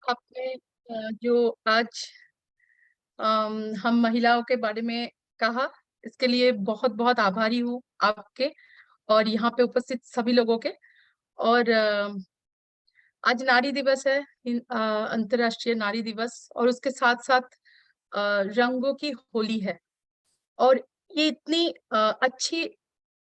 आपने जो आज हम महिलाओं के बारे में कहा, इसके लिए बहुत बहुत आभारी हूँ आपके और यहाँ पे उपस्थित सभी लोगों के। और आज नारी दिवस है, अंतर्राष्ट्रीय नारी दिवस, और उसके साथ साथ रंगों की होली है। और ये इतनी अच्छी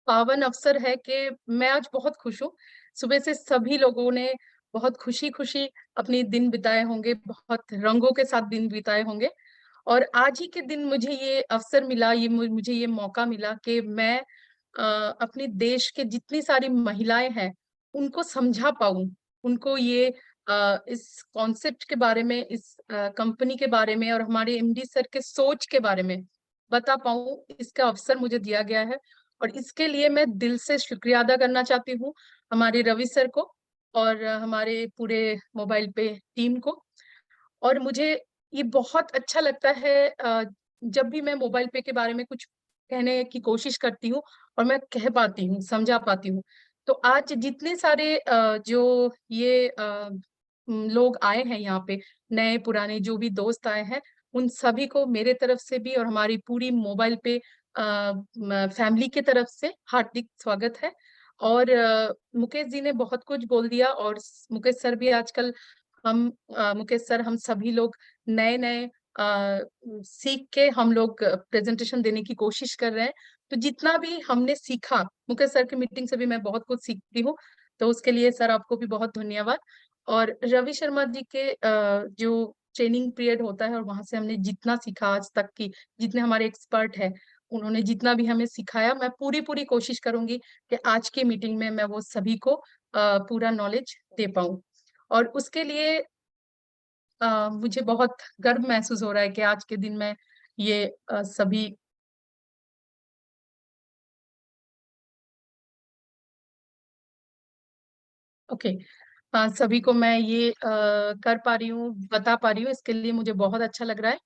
पावन अवसर है कि मैं आज बहुत खुश हूँ। सुबह से सभी लोगों ने बहुत खुशी-खुशी अपने दिन बिताए होंगे, बहुत रंगों के साथ दिन बिताए होंगे। और आज ही के दिन मुझे ये अवसर मिला, ये मुझे ये मौका मिला कि मैं अपने देश के जितनी सारी महिलाएँ हैं, उनको समझा पाऊँ, उनको ये इस कॉन्सेप्ट के बारे में, इस कंपनी के बारे में और हमारे एमडी सर के सोच के बारे में बता पाऊँ, इसका अवसर मुझे दिया गया है। और इसके लिए मैं दिल से शुक्रिया अदा करना चाहती हूँ हमारे रवि सर को और हमारे पूरे मोबाइल पे टीम को। और मुझे ये बहुत अच्छा लगता है जब भी मैं मोबाइल पे के बारे में कुछ कहने की कोशिश करती हूँ और मैं कह पाती हूँ, समझा पाती हूँ। तो आज जितने सारे जो ये लोग आए हैं यहाँ पे, नए पुराने जो भी दोस्त आए हैं, उन सभी को मेरे तरफ से भी और हमारी पूरी मोबाइल पे फैमिली की तरफ से हार्दिक स्वागत है। और मुकेश जी ने बहुत कुछ बोल दिया और मुकेश सर भी आजकल हम मुकेश सर हम सभी लोग नए-नए सीख के हम लोग प्रेज़ेंटेशन देने की कोशिश कर रहे हैं। तो जितना भी हमने सीखा, मुकेश सर की मीटिंग से भी मैं बहुत कुछ सीखती हूँ, तो उसके लिए सर आपको भी बहुत धन्यवाद। और रवि शर्मा जी के जो ट्रेनिंग पीरियड होता है और वहाँ से हमने जितना सीखा आज तक की, जितने हमारे एक्सपर्ट हैं, उन्होंने जितना भी हमें सिखाया, मैं पूरी-पूरी कोशिश करूँगी कि आज की मीटिंग में मैं वो सभी को पूरा नॉलेज दे पाऊँ। और उसके लिए मुझे बहुत गर्व महसूस हो रहा है कि आज के दिन में ये सभी ओके सभी को मैं ये कर पा रही हूँ, बता पा रही हूँ, इसके लिए मुझे बहुत अच्छा लग रहा है।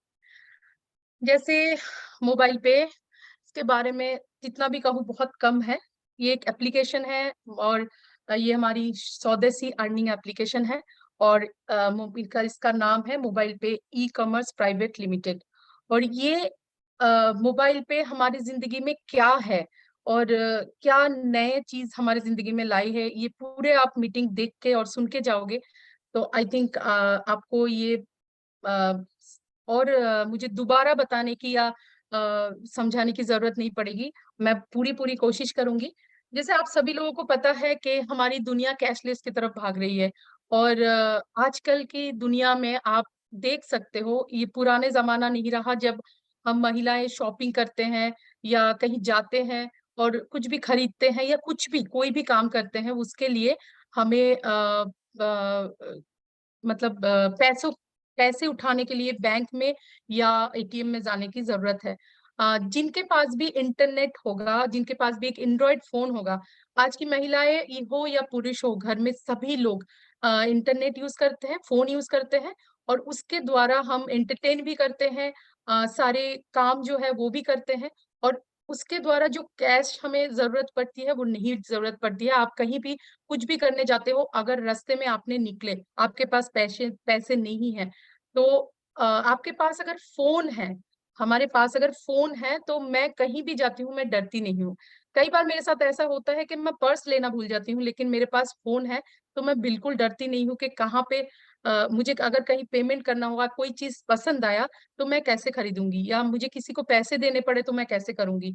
जैसे मोबाइल पे इसके बारे में जितना भी कहूँ बहुत कम है। ये एक एप्लीकेशन है और ये हमारी स्वदेशी अर्निंग एप्लीकेशन है और मोबिल का इसका नाम है मोबाइल पे ई-कॉमर्स प्राइवेट लिमिटेड। और ये मोबाइल पे हमारी ज़िंदगी में क्या है और क्या नए चीज़ हमारी ज़िंदगी में लाई है, ये पूरे आप मीटिंग देख के और सुन के जाओगे, तो आई थिंक आपको ये अ, और मुझे दोबारा बताने की या समझाने की ज़रूरत नहीं पड़ेगी। मैं पूरी-पूरी कोशिश करूँगी। जैसे आप सभी लोगों को पता है कि हमारी दुनिया कैशलेस की तरफ भाग रही है और आजकल की दुनिया में आप देख सकते हो, ये पुराने ज़माना नहीं रहा जब हम महिलाएँ शॉपिंग करते हैं या कहीं जाते हैं और कुछ भी खरीदते हैं या कुछ भी कोई भी काम करते हैं, उसके लिए हमें ब मतलब पैसे उठाने के लिए बैंक में या एटीएम में जाने की ज़रूरत है। जिनके पास भी इंटरनेट होगा, जिनके पास भी एक एंड्रॉयड फ़ोन होगा, आज की महिलाएँ ये हो या पुरुष हो, घर में सभी लोग इंटरनेट यूज़ करते हैं, फ़ोन यूज़ करते हैं और उसके द्वारा हम एंटरटेन भी करते हैं, सारे काम जो है वो भी करते हैं और उसके द्वारा जो कैश हमें ज़रूरत पड़ती है, वो नहीं ज़रूरत पड़ती है। आप कहीं भी कुछ भी करने जाते हो, अगर रास्ते में आपने निकले, आपके पास पैसे पैसे नहीं हैं, तो आपके पास अगर फ़ोन है, हमारे पास अगर फ़ोन है, तो मैं कहीं भी जाती हूँ, मैं डरती नहीं हूँ। कई बार मेरे साथ ऐसा होता है कि मैं पर्स लेना भूल जाती हूँ, लेकिन मेरे पास फ़ोन है, तो मैं बिल्कुल डरती नहीं हूँ कि कहाँ पे मुझे अगर कहीं पेमेंट करना होगा, कोई चीज़ पसंद आया, तो मैं कैसे खरीदूँगी या मुझे किसी को पैसे देने पड़े, तो मैं कैसे करूँगी?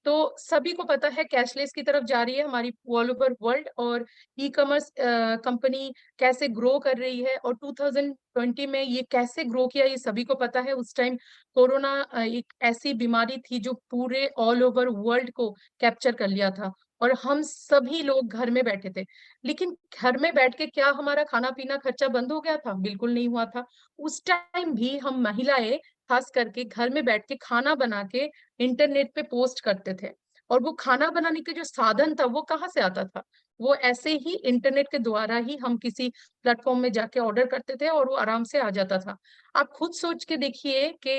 तो सभी को पता है कैशलेस की तरफ जा रही है हमारी ऑल ओवर वर्ल्ड और ई-कॉमर्स कंपनी कैसे ग्रो कर रही है और 2020 में ये कैसे ग्रो किया ये सभी को पता है। उस टाइम कोरोना एक ऐसी बीमारी थी जो पूरे ऑल ओवर वर्ल्ड को कैप्चर कर लिया था और हम सभी लोग घर में बैठे थे। लेकिन घर में बैठ के क्या हमारा खाना-पीना खर्चा बंद हो गया था? बिल्कुल नहीं हुआ था। उस टाइम भी हम महिलाएँ खास करके घर में बैठ के खाना बना के इंटरनेट पे पोस्ट करते थे और वो खाना बनाने के जो साधन था वो कहाँ से आता था? वो ऐसे ही इंटरनेट के द्वारा ही हम किसी प्लेटफ़ॉर्म में जाके ऑर्डर करते थे और वो आराम से आ जाता था। आप खुद सोच के देखिए कि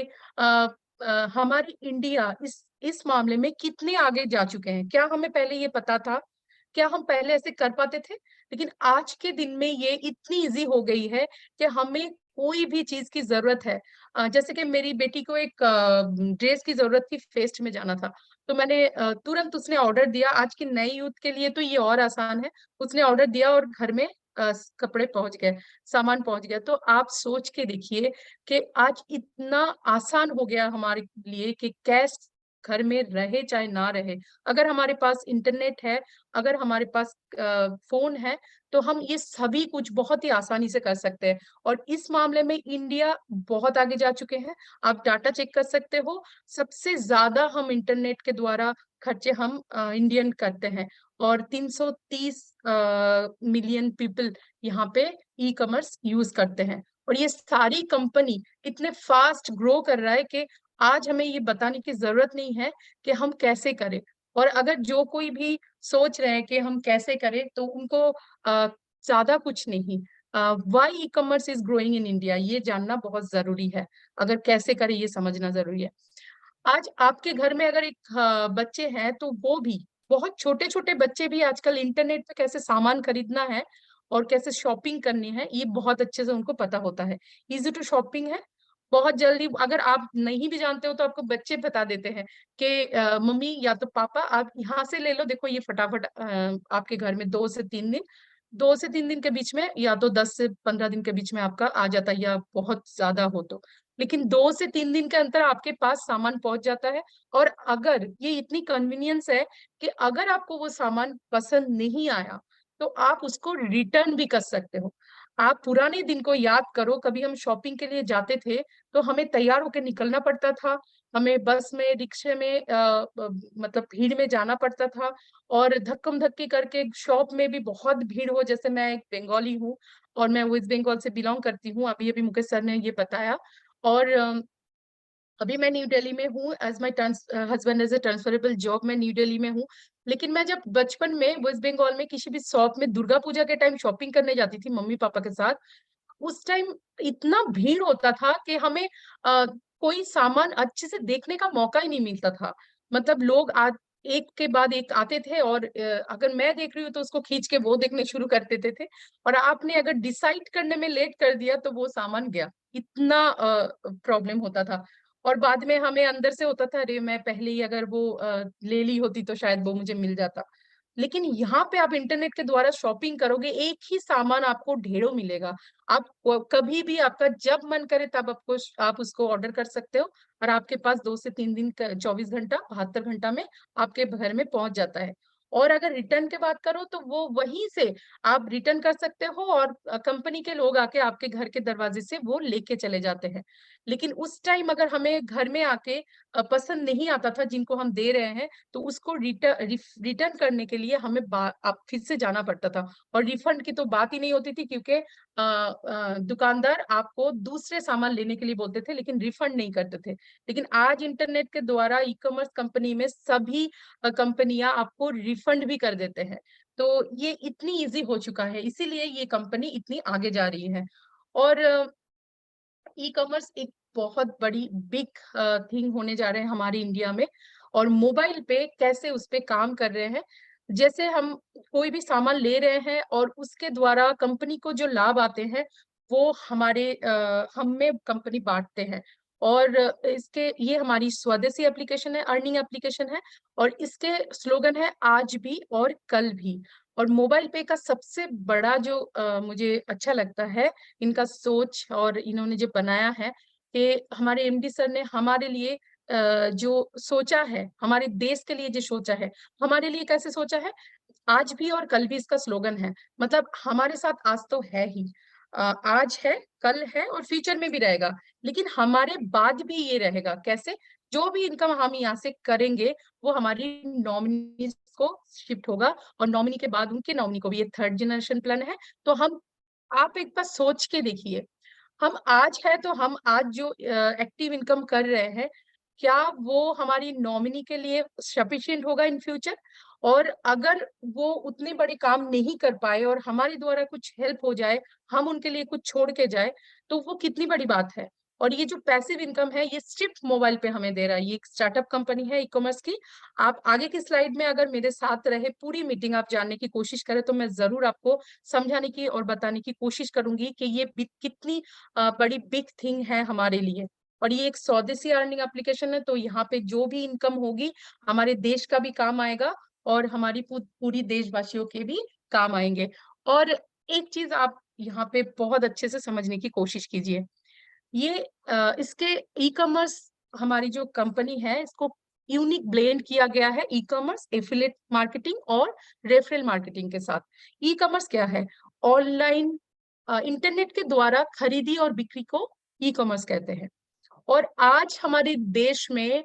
हमारी इंडिया इस मामले में कितने आगे जा चुके हैं। क्या हमें पहले ये पता था क्या हम पहले ऐसे कर पाते थे? लेकिन आज के दिन में ये इतनी ईज़ी हो गई है कि हमें कोई भी चीज़ की ज़रूरत है। जैसे कि मेरी बेटी को एक ड्रेस की ज़रूरत थी, फेस्ट में जाना था। तो मैंने तुरंत उसने ऑर्डर दिया। आज की नई यूथ के लिए तो ये और आसान है। उसने ऑर्डर दिया और घर में कपड़े पहुँच गए, सामान पहुँच गया। तो आप सोच के देखिए कि आज इतना आसान हो गया हमारे लिए कि कैश घर में रहे चाहे ना रहे, अगर हमारे पास इंटरनेट है, अगर हमारे पास फ़ोन है, तो हम ये सभी कुछ बहुत ही आसानी से कर सकते हैं। और इस मामले में इंडिया बहुत आगे जा चुके हैं। आप डाटा चेक कर सकते हो, सबसे ज़्यादा हम इंटरनेट के द्वारा खर्चे हम इंडियन करते हैं और 330 मिलियन पीपल यहाँ पे ई-कॉमर्स यूज़ करते हैं। और ये सारी कंपनी इतने फास्ट ग्रो कर रहा है कि आज हमें ये बताने की ज़रूरत नहीं है कि हम कैसे करें। और अगर जो कोई भी सोच रहे हैं कि हम कैसे करें, तो उनको ज़्यादा कुछ नहीं, why e-commerce is growing in India ये जानना बहुत ज़रूरी है। अगर कैसे करें ये समझना ज़रूरी है। आज आपके घर में अगर एक बच्चे हैं तो वो भी बहुत छोटे-छोटे बच्चे भी आजकल इंटरनेट पे कैसे सामान खरीदना है और कैसे शॉपिंग करनी है, ये बहुत अच्छे से उनको पता होता है। ईज़ी टू शॉपिंग है, बहुत जल्दी अगर आप नहीं भी जानते हो तो आपको बच्चे बता देते हैं कि मम्मी या तो पापा आप यहाँ से ले लो, देखो ये फटाफट आपके घर में 2 से 3 दिन के बीच में या तो 10 से 15 दिन के बीच में आपका आ जाता है या बहुत ज़्यादा हो तो। लेकिन 2 से 3 दिन के अंदर आपके पास सामान पहुँच जाता है और अगर ये इतनी कन्वीनियंस है कि अगर आपको वो सामान पसंद नहीं आया, तो आप उसको रिटर्न भी कर सकते हो। आप पुराने दिन को याद करो, कभी हम शॉपिंग के लिए जाते थे, तो हमें तैयार होके निकलना पड़ता था, हमें बस में, रिक्शे में मतलब भीड़ में जाना पड़ता था और धक्कम-धक्की करके शॉप में भी बहुत भीड़ हो, जैसे मैं एक बंगाली हूँ और मैं वेस्ट बंगाल से बिलॉन्ग करती हूँ, अभी-अभी मुकेश सर ने ये बताया और अभी मैं न्यू दिल्ली में हूँ as my husband is a transferable job मैं न्यू दिल्ली में हूँ। लेकिन मैं जब बचपन में वेस्ट बंगाल में किसी भी शॉप में दुर्गा पूजा के टाइम शॉपिंग करने जाती थी मम्मी-पापा के साथ, उस टाइम इतना भीड़ होता था कि हमें कोई सामान अच्छे से देखने का मौका ही नहीं मिलता था। मतलब लोग एक के बाद एक आते थे और अगर मैं देख रही हूँ तो उसको खींच के वो देखने शुरू कर देते थे और आपने अगर डिसाइड करने में लेट कर दिया तो वो सामान गया। इतना प्रॉब्लम होता था और बाद में हमें अंदर से होता था अरे मैं पहले ही अगर वो ले ली होती तो शायद वो मुझे मिल जाता। लेकिन यहाँ पे आप इंटरनेट के द्वारा शॉपिंग करोगे, एक ही सामान आपको ढेरों मिलेगा। आप कभी भी आपका जब मन करे तब आप उसको ऑर्डर कर सकते हो और आपके पास 2 से 3 दिन का 24 घंटा, 72 घंटा में आपके घर में पहुँच जाता है। और अगर रिटर्न की बात करो तो वो वहीं से आप रिटर्न कर सकते हो और कंपनी के लोग आके आपके घर के दरवाजे से वो लेके चले जाते हैं। लेकिन उस टाइम अगर हमें घर में आके पसंद नहीं आता था जिनको हम दे रहे हैं, तो उसको रिटर्न करने के लिए हमें अब फिर से जाना पड़ता था और रिफंड की तो बात ही नहीं होती थी क्योंकि दुकानदार आपको दूसरे सामान लेने के लिए बोलते थे लेकिन रिफंड नहीं करते थे। लेकिन आज इंटरनेट के द्वारा ई-कॉमर्स कंपनी में सभी कंपनियाँ आपको रिफंड भी कर देते हैं। तो ये इतनी ईज़ी हो चुका है, इसीलिए ये कंपनी इतनी आगे जा रही है। और ई-कॉमर्स एक बहुत बड़ी बिग थिंग होने जा रहे हैं हमारे इंडिया में और मोबाइल पे कैसे उस पे काम कर रहे हैं। जैसे हम कोई भी सामान ले रहे हैं और उसके द्वारा कंपनी को जो लाभ आते हैं, वो हम में कंपनी बाँटते हैं और इसके ये हमारी स्वदेशी एप्लीकेशन है, अर्निंग एप्लीकेशन है और इसके स्लोगन है आज भी और कल भी। और मोबाइल पे का सबसे बड़ा जो मुझे अच्छा लगता है इनका सोच और इन्होंने जो बनाया है कि हमारे एमडी सर ने हमारे लिए जो सोचा है, हमारे देश के लिए जो सोचा है, हमारे लिए कैसे सोचा है? आज भी और कल भी इसका स्लोगन है। मतलब हमारे साथ आज तो है ही। आज है, कल है और फ्यूचर में भी रहेगा। लेकिन हमारे बाद भी ये रहेगा। कैसे? जो भी इनकम हम यहाँ से करेंगे, वो हमारी नॉमिनीज़ को शिफ्ट होगा और नॉमिनी के बाद उनके नॉमिनी को भी ये थर्ड जनरेशन प्लान है। तो आप एक बार सोच के देखिए, हम आज है तो हम आज जो एक्टिव इनकम कर रहे हैं, क्या वो हमारी नॉमिनी के लिए सफिशिएंट होगा इन फ्यूचर? और अगर वो उतने बड़े काम नहीं कर पाए और हमारे द्वारा कुछ हेल्प हो जाए, हम उनके लिए कुछ छोड़ के जाएँ, तो वो कितनी बड़ी बात है। और ये जो पैसिव इनकम है ये सिर्फ मोबाइल पे हमें दे रहा है। ये एक स्टार्टअप कंपनी है ई-कॉमर्स की। आप आगे की स्लाइड में अगर मेरे साथ रहे, पूरी मीटिंग आप जानने की कोशिश करें, तो मैं जरूर आपको समझाने की और बताने की कोशिश करूंगी कि ये कितनी बड़ी बिग थिंग है हमारे लिए। और ये एक स्वदेशी अर्निंग एप्लीकेशन है, तो यहाँ पे जो भी इनकम होगी हमारे देश का भी काम आएगा और हमारी पूरी देशवासियों के भी काम आएंगे। और एक चीज आप यहाँ पे बहुत अच्छे से समझने की कोशिश कीजिए। ये इसके ई-कॉमर्स, हमारी जो कंपनी है, इसको यूनिक ब्लेंड किया गया है ई कॉमर्स, एफिलिएट मार्केटिंग और रेफरल मार्केटिंग के साथ। ई कॉमर्स क्या है? ऑनलाइन इंटरनेट के द्वारा खरीदी और बिक्री को ई कॉमर्स कहते हैं। और आज हमारे देश में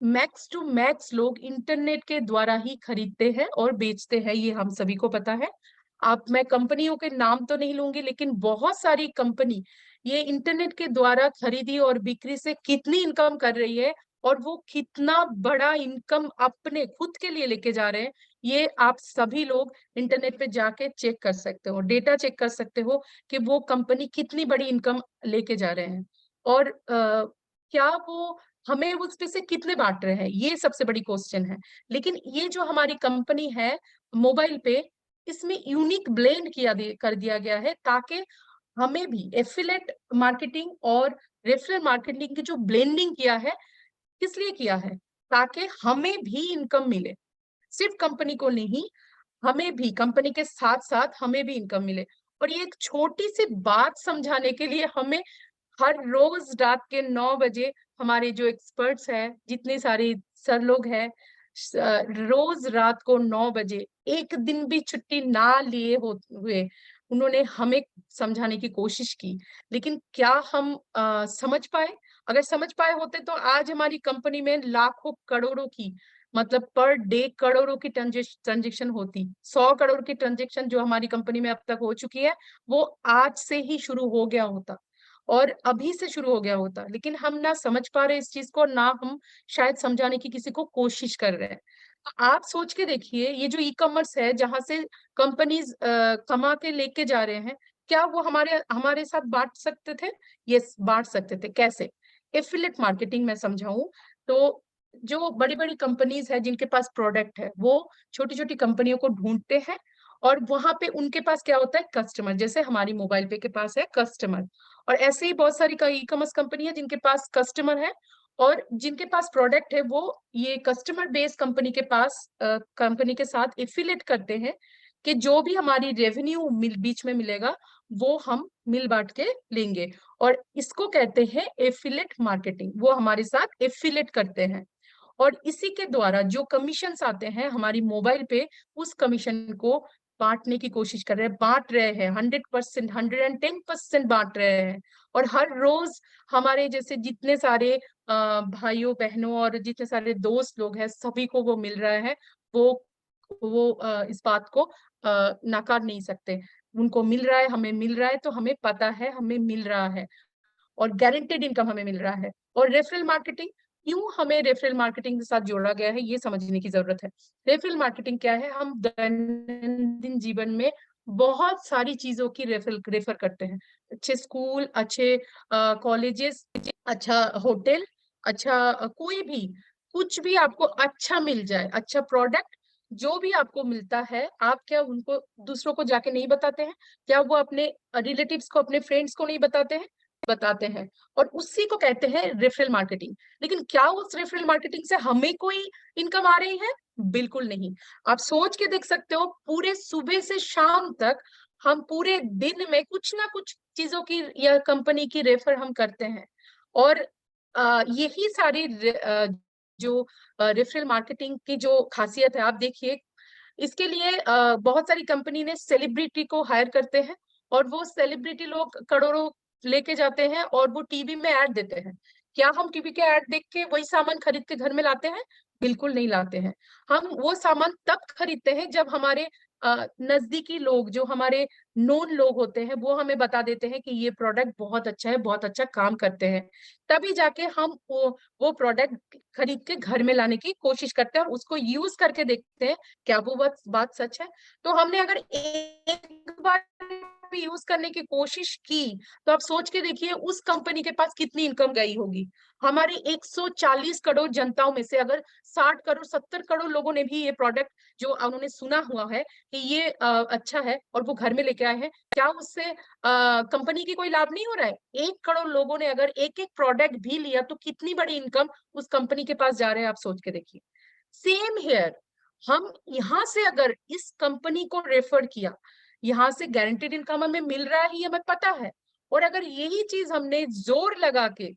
मैक्स टू मैक्स लोग इंटरनेट के द्वारा ही खरीदते हैं और बेचते हैं, ये हम सभी को पता है। आप, मैं कंपनियों के नाम तो नहीं लूंगी, लेकिन बहुत सारी कंपनी ये इंटरनेट के द्वारा खरीदी और बिक्री से कितनी इनकम कर रही है और वो कितना बड़ा इनकम अपने खुद के लिए लेके जा रहे हैं, ये आप सभी लोग इंटरनेट पे जाके चेक कर सकते हो, डेटा चेक कर सकते हो कि वो कंपनी कितनी बड़ी इनकम लेके जा रहे हैं। और क्या वो हमें उस पे से कितने बांट रहे हैं, ये सबसे बड़ी क्वेश्चन है। लेकिन ये जो हमारी कंपनी है मोबाइल पे, इसमें यूनिक ब्लेंड कर दिया गया है, ताकि हमें भी एफिलेट मार्केटिंग और रेफरल मार्केटिंग की जो ब्लेंडिंग किया है, किस लिए किया है? ताकि हमें भी इनकम मिले, सिर्फ कंपनी को नहीं, हमें भी, कंपनी के साथ साथ हमें भी इनकम मिले। और ये एक छोटी सी बात समझाने के लिए हमें हर रोज रात के 9 बजे हमारे जो एक्सपर्ट्स हैं, जितने सारे सर लोग हैं, रोज रात को 9 बजे एक दिन भी छुट्टी ना लिए हुए उन्होंने हमें समझाने की कोशिश की। लेकिन क्या हम समझ पाए? अगर समझ पाए होते तो आज हमारी कंपनी में लाखों करोड़ों की, मतलब पर डे करोड़ों की ट्रांजेक्शन होती। 100 करोड़ की ट्रांजेक्शन जो हमारी कंपनी में अब तक हो चुकी है, वो आज से ही शुरू हो गया होता और अभी से शुरू हो गया होता। लेकिन हम ना समझ पा रहे इस चीज को, ना हम शायद समझाने की किसी को कोशिश कर रहे हैं। तो आप सोच के देखिए, ये जो ई कॉमर्स है, जहां से कंपनीज कमा के लेके जा रहे हैं, क्या वो हमारे हमारे साथ बांट सकते थे? यस, बांट सकते थे। कैसे? एफिलिएट मार्केटिंग में समझाऊं तो, जो बड़ी बड़ी कंपनीज है जिनके पास प्रोडक्ट है, वो छोटी छोटी कंपनियों को ढूंढते हैं और वहां पे उनके पास क्या होता है? कस्टमर। जैसे हमारी मोबाइल पे के पास है कस्टमर, और ऐसे ही बहुत सारी ई कॉमर्स कंपनी है जिनके पास कस्टमर है और जिनके पास प्रोडक्ट है, वो ये कस्टमर बेस कंपनी के पास कंपनी के साथ एफिलेट करते हैं कि जो भी हमारी रेवेन्यू बीच में मिलेगा, वो हम मिल बांट के लेंगे। और इसको कहते हैं एफिलेट मार्केटिंग। वो हमारे साथ एफिलेट करते हैं और इसी के द्वारा जो कमीशंस आते हैं हमारी मोबाइल पे, उस कमीशन को बांटने की कोशिश कर रहे हैं, बांट रहे हैं 100%, 110% बांट रहे हैं। और हर रोज हमारे जैसे जितने सारे भाइयों बहनों और जितने सारे दोस्त लोग हैं, सभी को वो मिल रहा है। वो इस बात को नकार नहीं सकते। उनको मिल रहा है, हमें मिल रहा है, तो हमें पता है हमें मिल रहा है और गारंटेड इनकम हमें मिल रहा है। और रेफरल मार्केटिंग, क्यों हमें रेफरल मार्केटिंग के साथ जोड़ा गया है, ये समझने की जरूरत है। रेफरल मार्केटिंग क्या है? हम दैनंदिन जीवन में बहुत सारी चीजों की रेफर करते हैं। अच्छे स्कूल, अच्छे कॉलेजेस, अच्छा होटल, अच्छा कोई भी, कुछ भी आपको अच्छा मिल जाए, अच्छा प्रोडक्ट जो भी आपको मिलता है, आप क्या उनको दूसरों को जाके नहीं बताते हैं? क्या वो अपने रिलेटिव्स को, अपने फ्रेंड्स को नहीं बताते हैं? बताते हैं। और उसी को कहते हैं रेफरल मार्केटिंग। लेकिन क्या उस रेफरल मार्केटिंग से हमें कोई इनकम आ रही है? बिल्कुल नहीं। आप सोच के देख सकते हो, पूरे सुबह से शाम तक हम पूरे दिन में कुछ ना कुछ चीजों की या कंपनी की रेफर हम करते हैं। और यही सारी जो रेफरल मार्केटिंग की जो खासियत है, आप देखिए, इसके लिए बहुत सारी कंपनी ने सेलिब्रिटी को हायर करते हैं और वो सेलिब्रिटी लोग करोड़ों लेके जाते हैं और वो टीवी में ऐड देते हैं। क्या हम टीवी के ऐड देख के वही सामान खरीद के घर में लाते हैं? बिल्कुल नहीं लाते हैं। हम वो सामान तब खरीदते हैं जब हमारे नजदीकी लोग, जो हमारे नोन लोग होते हैं, वो हमें बता देते हैं कि ये प्रोडक्ट बहुत अच्छा है, बहुत अच्छा काम करते हैं। तभी जाके हम वो प्रोडक्ट खरीद के घर में लाने की कोशिश करते हैं और उसको यूज करके देखते हैं क्या वो बात सच है। तो हमने अगर एक बार भी यूज करने की कोशिश की तो आप सोच के देखिए उस कंपनी के पास कितनी इनकम गई होगी। हमारे 140 करोड़ जनताओं में से अगर 60 करोड़ 70 करोड़ लोगों ने भी ये प्रोडक्ट जो उन्होंने सुना हुआ है कि ये अच्छा है और वो घर में लेके आए हैं, क्या उससे कंपनी की कोई लाभ नहीं हो रहा है? 1 करोड़ लोगों ने अगर एक एक प्रोडक्ट भी लिया तो कितनी बड़ी इनकम उस कंपनी के पास जा रहे हैं, आप सोच के देखिए। सेम हेयर, हम यहाँ से अगर इस कंपनी को रेफर किया, यहाँ से गारंटेड इनकम हमें मिल रहा है, ये हमें पता है। और अगर यही चीज हमने जोर लगा के,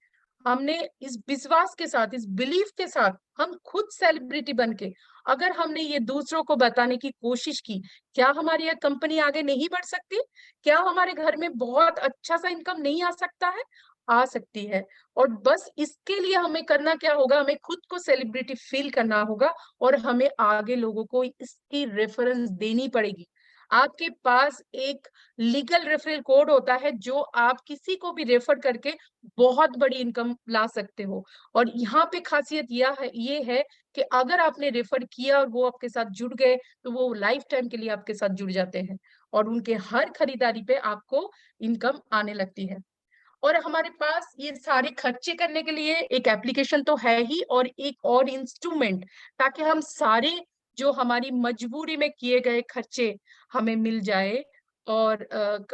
हमने इस विश्वास के साथ, इस बिलीफ के साथ, हम खुद सेलिब्रिटी बन के अगर हमने ये दूसरों को बताने की कोशिश की, क्या हमारी यह कंपनी आगे नहीं बढ़ सकती? क्या हमारे घर में बहुत अच्छा सा इनकम नहीं आ सकता है? आ सकती है। और बस इसके लिए हमें करना क्या होगा, हमें खुद को सेलिब्रिटी फील करना होगा और हमें आगे लोगों को इसकी रेफरेंस देनी पड़ेगी। आपके पास एक लीगल रेफरल कोड होता है जो आप किसी को भी रेफर करके बहुत बड़ी इनकम ला सकते हो। और यहाँ पे खासियत ये है कि अगर आपने रेफर किया और वो आपके साथ जुड़ गए तो वो लाइफ टाइम के लिए आपके साथ जुड़ जाते हैं और उनके हर खरीदारी पे आपको इनकम आने लगती है। और हमारे पास ये सारे खर्चे करने के लिए एक एप्लीकेशन तो है ही और एक और इंस्ट्रूमेंट, ताकि हम सारे जो हमारी मजबूरी में किए गए खर्चे हमें मिल जाए और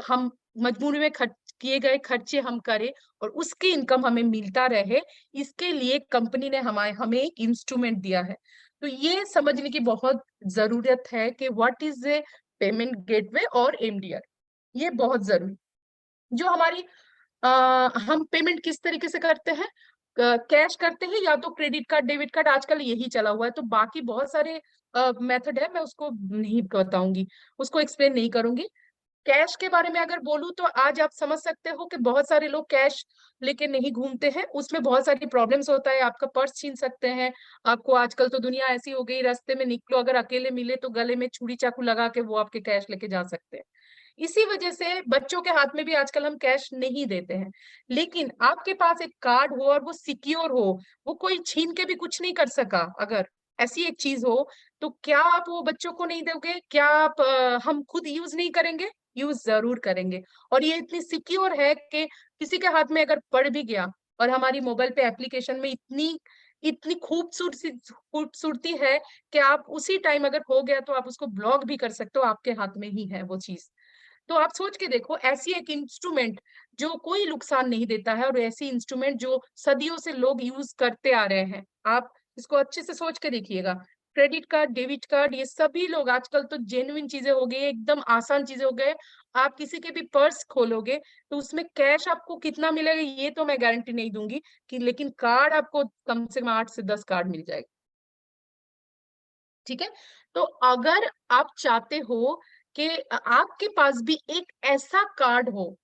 हम मजबूरी में खर्च किए गए खर्चे हम करें और उसकी इनकम हमें मिलता रहे। इसके लिए कंपनी ने हमें एक इंस्ट्रूमेंट दिया है। तो ये समझने की बहुत जरूरत है कि what is a payment gateway और एमडीआर, ये बहुत जरूरी। जो हमारी हम पेमेंट किस तरीके से करते हैं, कैश करते हैं या तो क्रेडिट कार्ड डेबिट कार्ड, आजकल यही चला हुआ है। तो बाकी बहुत सारे मेथड है, मैं उसको नहीं बताऊंगी, उसको एक्सप्लेन नहीं करूंगी। कैश के बारे में अगर बोलूं तो आज आप समझ सकते हो कि बहुत सारे लोग कैश लेके नहीं घूमते हैं, उसमें बहुत सारी प्रॉब्लम्स होता है। आपका पर्स छीन सकते हैं आपको, आजकल तो दुनिया ऐसी हो गई, रास्ते में निकलो अगर अकेले मिले तो गले में छुरी चाकू लगा के वो आपके कैश लेके जा सकते हैं। इसी वजह से बच्चों के हाथ में भी आजकल हम कैश नहीं देते हैं। लेकिन आपके पास एक कार्ड हो और वो सिक्योर हो, वो कोई छीन के भी कुछ नहीं कर सका, अगर ऐसी एक चीज हो, तो क्या आप वो बच्चों को नहीं दोगे? क्या आप हम खुद यूज नहीं करेंगे? यूज जरूर करेंगे। और ये इतनी सिक्योर है कि किसी के हाथ में अगर पड़ भी गया और हमारी मोबाइल पे एप्लीकेशन में इतनी इतनी खूबसूरती है कि आप उसी टाइम अगर हो गया तो आप उसको ब्लॉक भी कर सकते हो, आपके हाथ में ही है वो चीज। तो आप सोच के देखो, ऐसी एक इंस्ट्रूमेंट जो कोई नुकसान नहीं देता है और ऐसी इंस्ट्रूमेंट जो सदियों से लोग यूज करते आ रहे हैं, आप इसको अच्छे से सोच के देखिएगा। क्रेडिट कार्ड डेबिट कार्ड ये सभी लोग आजकल तो जेन्युइन चीजें हो गई, एकदम आसान चीजें हो गए। आप किसी के भी पर्स खोलोगे तो उसमें कैश आपको कितना मिलेगा ये तो मैं गारंटी नहीं दूंगी कि, लेकिन कार्ड आपको कम से कम 8 से 10 कार्ड मिल जाएगा। ठीक है। तो अगर आप चाहते हो कि आपके पास भी एक ऐसा कार्ड हो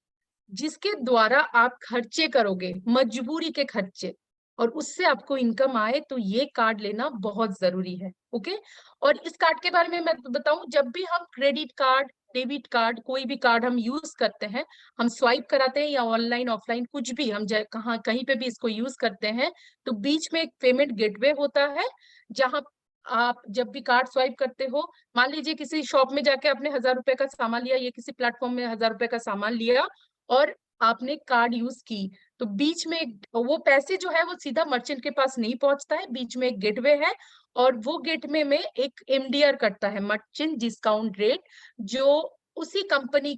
जिसके द्वारा आप खर्चे करोगे, मजबूरी के खर्चे, और उससे आपको इनकम आए, तो ये कार्ड लेना बहुत जरूरी है। ओके। और इस कार्ड के बारे में मैं बताऊं, जब भी हम क्रेडिट कार्ड डेबिट कार्ड कोई भी कार्ड हम यूज करते हैं, हम स्वाइप कराते हैं या ऑनलाइन ऑफलाइन कुछ भी हम कहाँ कहीं पे भी इसको यूज करते हैं, तो बीच में एक पेमेंट गेटवे होता है जहां आप जब भी कार्ड स्वाइप करते हो, मान लीजिए किसी शॉप में जाके आपने 1000 रुपए का सामान लिया, या किसी प्लेटफॉर्म में 1000 रुपए का सामान लिया और आपने कार्ड यूज की, तो बीच में वो पैसे जो है वो सीधा मर्चेंट के पास नहीं पहुंचता है, बीच में एक गेटवे है और वो गेटवे में एक एमडीआर कटता है, मर्चेंट डिस्काउंट रेट, जो उसी कंपनी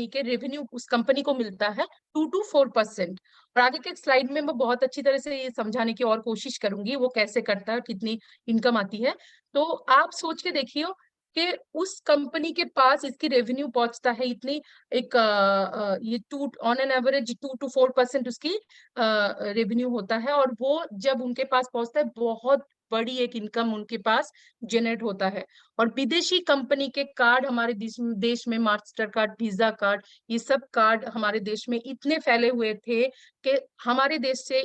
के रेवेन्यू उस कंपनी को मिलता है 2 to 4%। और आगे के स्लाइड में मैं बहुत अच्छी तरह से ये समझाने की और कोशिश करूंगी वो कैसे करता है, कितनी इनकम आती है। तो आप सोच के देखिए कि उस कंपनी के पास इसकी रेवेन्यू पहुंचता है इतनी, एक ये two on an average 2 to 4% उसकी रेवेन्यू होता है, और वो जब उनके पास पहुंचता है बहुत बड़ी एक इनकम उनके पास जनरेट होता है। और विदेशी कंपनी के कार्ड हमारे देश में मास्टर कार्ड, वीजा कार्ड, ये सब कार्ड हमारे देश में इतने फैले हुए थे कि हमारे देश से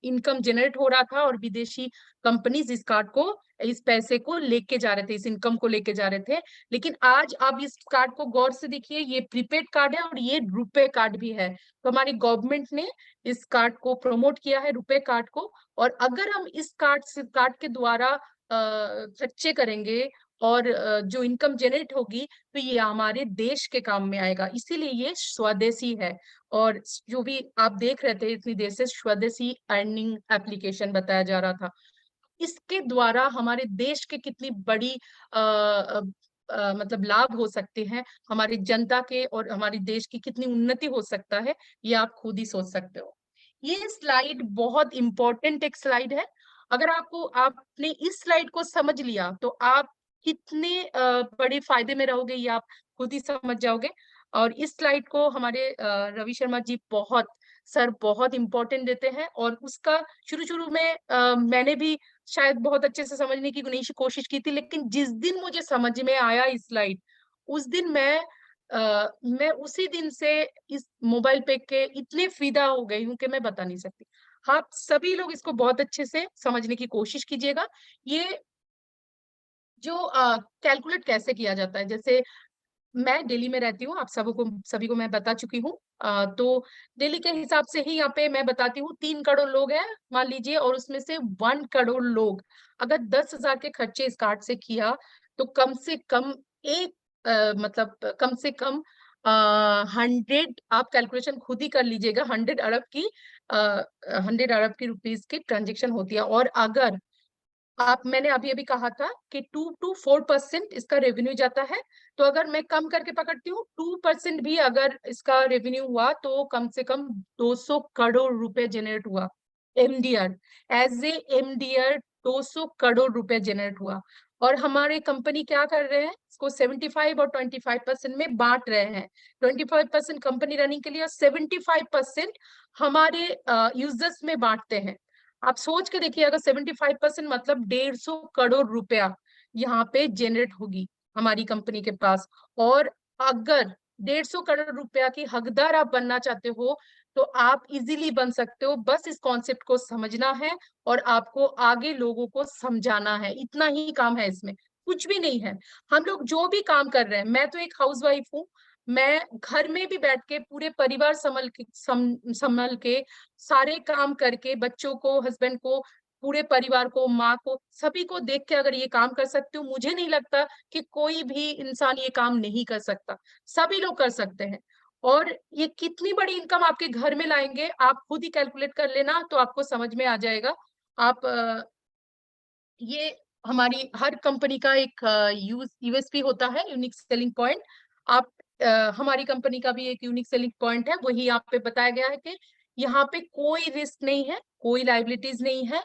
इनकम जनरेट हो रहा था और विदेशी कंपनीज इस कार्ड को, इस पैसे को लेके जा रहे थे, इस इनकम को लेके जा रहे थे। लेकिन आज आप इस कार्ड को गौर से देखिए, ये प्रीपेड कार्ड है और ये रुपए कार्ड भी है। तो हमारी गवर्नमेंट ने इस कार्ड को प्रमोट किया है, रुपए कार्ड को। और अगर हम इस कार्ड के द्वारा खर्चे करेंगे और जो इनकम जनरेट होगी तो ये हमारे देश के काम में आएगा, इसीलिए ये स्वदेशी है। और जो भी आप देख रहे थे इतनी देर से स्वदेशी अर्निंग एप्लीकेशन बताया जा रहा था, इसके द्वारा हमारे देश के कितनी बड़ी मतलब लाभ हो सकते हैं हमारी जनता के, और हमारे देश की कितनी उन्नति हो सकता है, ये आप खुद ही सोच सकते हो। ये स्लाइड बहुत इंपॉर्टेंट एक स्लाइड है। अगर आपने इस स्लाइड को समझ लिया तो आप कितने बड़े फायदे में रहोगे ये आप खुद ही समझ जाओगे। और इस स्लाइड को हमारे रवि शर्मा जी बहुत इंपॉर्टेंट देते हैं, और उसका शुरू शुरू में मैंने भी शायद बहुत अच्छे से समझने की नहीं कोशिश की थी, लेकिन जिस दिन मुझे समझ में आया इस स्लाइड, उस दिन मैं उसी दिन से इस मोबाइल पे के इतने फिदा हो गई हूँ कि मैं बता नहीं सकती। आप सभी लोग इसको बहुत अच्छे से समझने की कोशिश कीजिएगा। ये जो कैलकुलेट कैसे किया जाता है, जैसे मैं दिल्ली में रहती हूँ, आप सभी को मैं बता चुकी हूँ। तो दिल्ली के हिसाब से ही यहाँ पे मैं बताती हूँ, 3 करोड़ लोग हैं मान लीजिए, और उसमें से 1 करोड़ लोग अगर 10,000 के खर्चे इस कार्ड से किया तो कम से कम एक मतलब कम से कम 100, आप कैलकुलेशन खुद ही कर लीजिएगा, 100 अरब की रुपीस की ट्रांजेक्शन होती है। और अगर मैंने अभी अभी कहा था कि 2 to 4% इसका रेवेन्यू जाता है, तो अगर मैं कम करके पकड़ती हूँ 2% भी अगर इसका रेवेन्यू हुआ तो कम से कम 200 करोड़ रुपए जनरेट हुआ। MDR, as a MDR 200 crore रुपए जनरेट हुआ। और हमारे कंपनी क्या कर रहे हैं, इसको 75 और 25% में बांट रहे हैं। 25% कंपनी रनिंग के लिए और 75% हमारे यूजर्स में बांटते हैं। आप सोच के देखिए, अगर 75% मतलब 150 करोड़ रुपया यहाँ पे जनरेट होगी हमारी कंपनी के पास। और अगर 150 करोड़ रुपया की हकदार आप बनना चाहते हो तो आप इजीली बन सकते हो, बस इस कॉन्सेप्ट को समझना है और आपको आगे लोगों को समझाना है, इतना ही काम है इसमें, कुछ भी नहीं है। हम लोग जो भी काम कर रहे हैं, मैं तो एक हाउसवाइफ हूँ, मैं घर में भी बैठ के पूरे परिवार संभल के सारे काम करके बच्चों को, हस्बैंड को, पूरे परिवार को, माँ को, सभी को देख के अगर ये काम कर सकती हूँ, मुझे नहीं लगता कि कोई भी इंसान ये काम नहीं कर सकता, सभी लोग कर सकते हैं। और ये कितनी बड़ी इनकम आपके घर में लाएंगे, आप खुद ही कैलकुलेट कर लेना तो आपको समझ में आ जाएगा। आप ये हमारी हर कंपनी का एक यूएसपी होता है, यूनिक सेलिंग पॉइंट। आप हमारी कंपनी का भी एक यूनिक सेलिंग पॉइंट है, वही यहाँ पे बताया गया है कि यहाँ पे कोई रिस्क नहीं है, कोई लाइबिलिटीज नहीं है,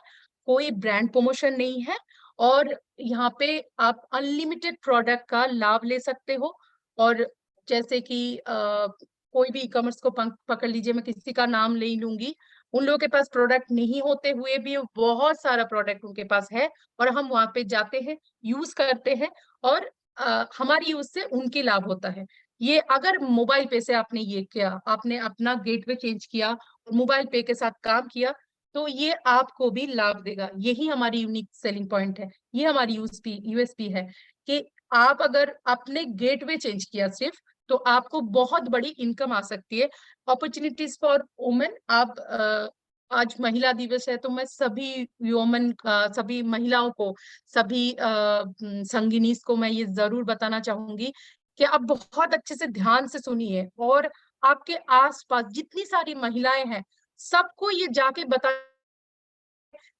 कोई ब्रांड प्रमोशन नहीं है, और यहाँ पे आप अनलिमिटेड प्रोडक्ट का लाभ ले सकते हो। और जैसे कि कोई भी ई कॉमर्स को पकड़ लीजिए, मैं किसी का नाम नहीं लूंगी, उन लोगों के पास प्रोडक्ट नहीं होते हुए भी बहुत सारा प्रोडक्ट उनके पास है, और हम वहां पे जाते हैं, यूज करते हैं, और हमारी यूज से उनकी लाभ होता है। ये अगर मोबाइल पे से आपने ये किया, आपने अपना गेटवे चेंज किया और मोबाइल पे के साथ काम किया, तो ये आपको भी लाभ देगा। यही हमारी यूनिक सेलिंग पॉइंट है, ये हमारी यूएसपी है कि आप अगर अपने गेटवे चेंज किया सिर्फ, तो आपको बहुत बड़ी इनकम आ सकती है। अपॉर्चुनिटीज फॉर वुमेन, आप आज महिला दिवस है तो मैं सभी वुमेन, सभी महिलाओं को, सभी संगिनीस को मैं ये जरूर बताना चाहूंगी कि आप बहुत अच्छे से ध्यान से सुनिए, और आपके आसपास जितनी सारी महिलाएं हैं सबको ये जाके बता